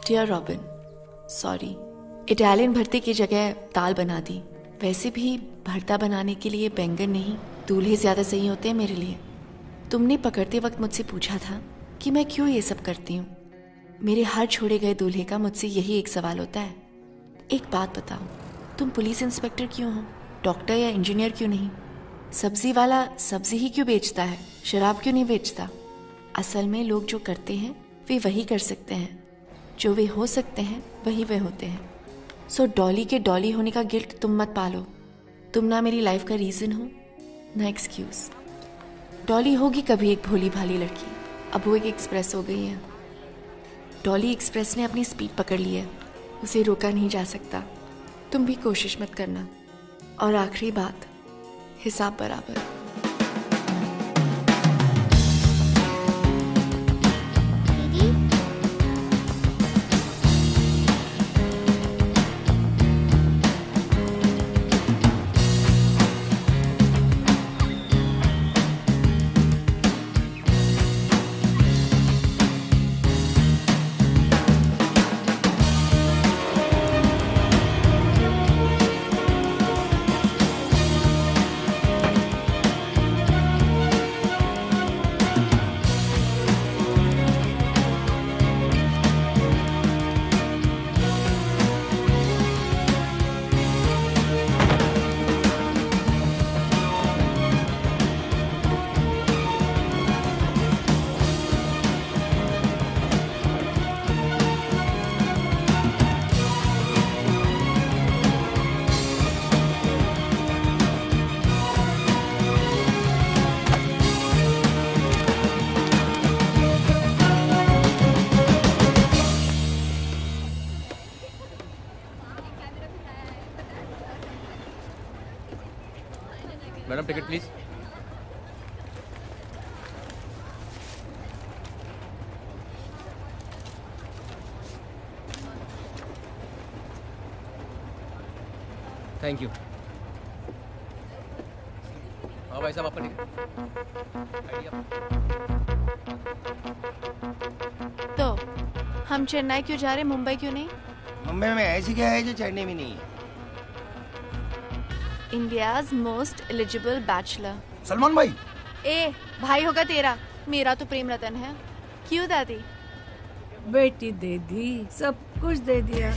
dear Robin, sorry, Italian भरते की जगह दाल बना दी। वैसे भी भरता बनाने के लिए बैंगन नहीं, दूल्हे ज्यादा सही होते हैं मेरे लिए। तुमने पकड़ते वक्त मुझसे पूछा था कि मैं क्यों ये सब करती हूँ। मेरे हर छोड़े गए दूल्हे का मुझसे यही एक सवाल होता है, एक बात बताओ, तुम पुलिस इंस्पेक्टर क्यों हो, डॉक्टर या इंजीनियर क्यों नहीं? सब्जी वाला सब्जी ही क्यों बेचता है, शराब क्यों नहीं बेचता? असल में लोग जो करते हैं वे वही कर सकते हैं, जो वे हो सकते हैं वही वे होते हैं। सो डॉली के डॉली होने का गिल्ट तुम मत पालो। तुम ना मेरी लाइफ का रीजन हो ना एक्सक्यूज। डॉली होगी कभी एक भोली भाली लड़की, अब वो एक एक्सप्रेस हो गई है। डॉली एक्सप्रेस ने अपनी स्पीड पकड़ ली है, उसे रोका नहीं जा सकता। तुम भी कोशिश मत करना। और आखिरी बात, हिसाब बराबर। Madam ticket please. Thank you. हाँ भाई साहब आपका टिकट। तो हम चेन्नई क्यों जा रहे, मुंबई क्यों नहीं? मुंबई में ऐसी क्या है जो चेन्नई में नहीं है? India's most eligible bachelor. Salman भाई। ए भाई होगा तेरा, मेरा तो प्रेम रतन है। क्यों दादी? बेटी दे दी, सब कुछ दे दिया।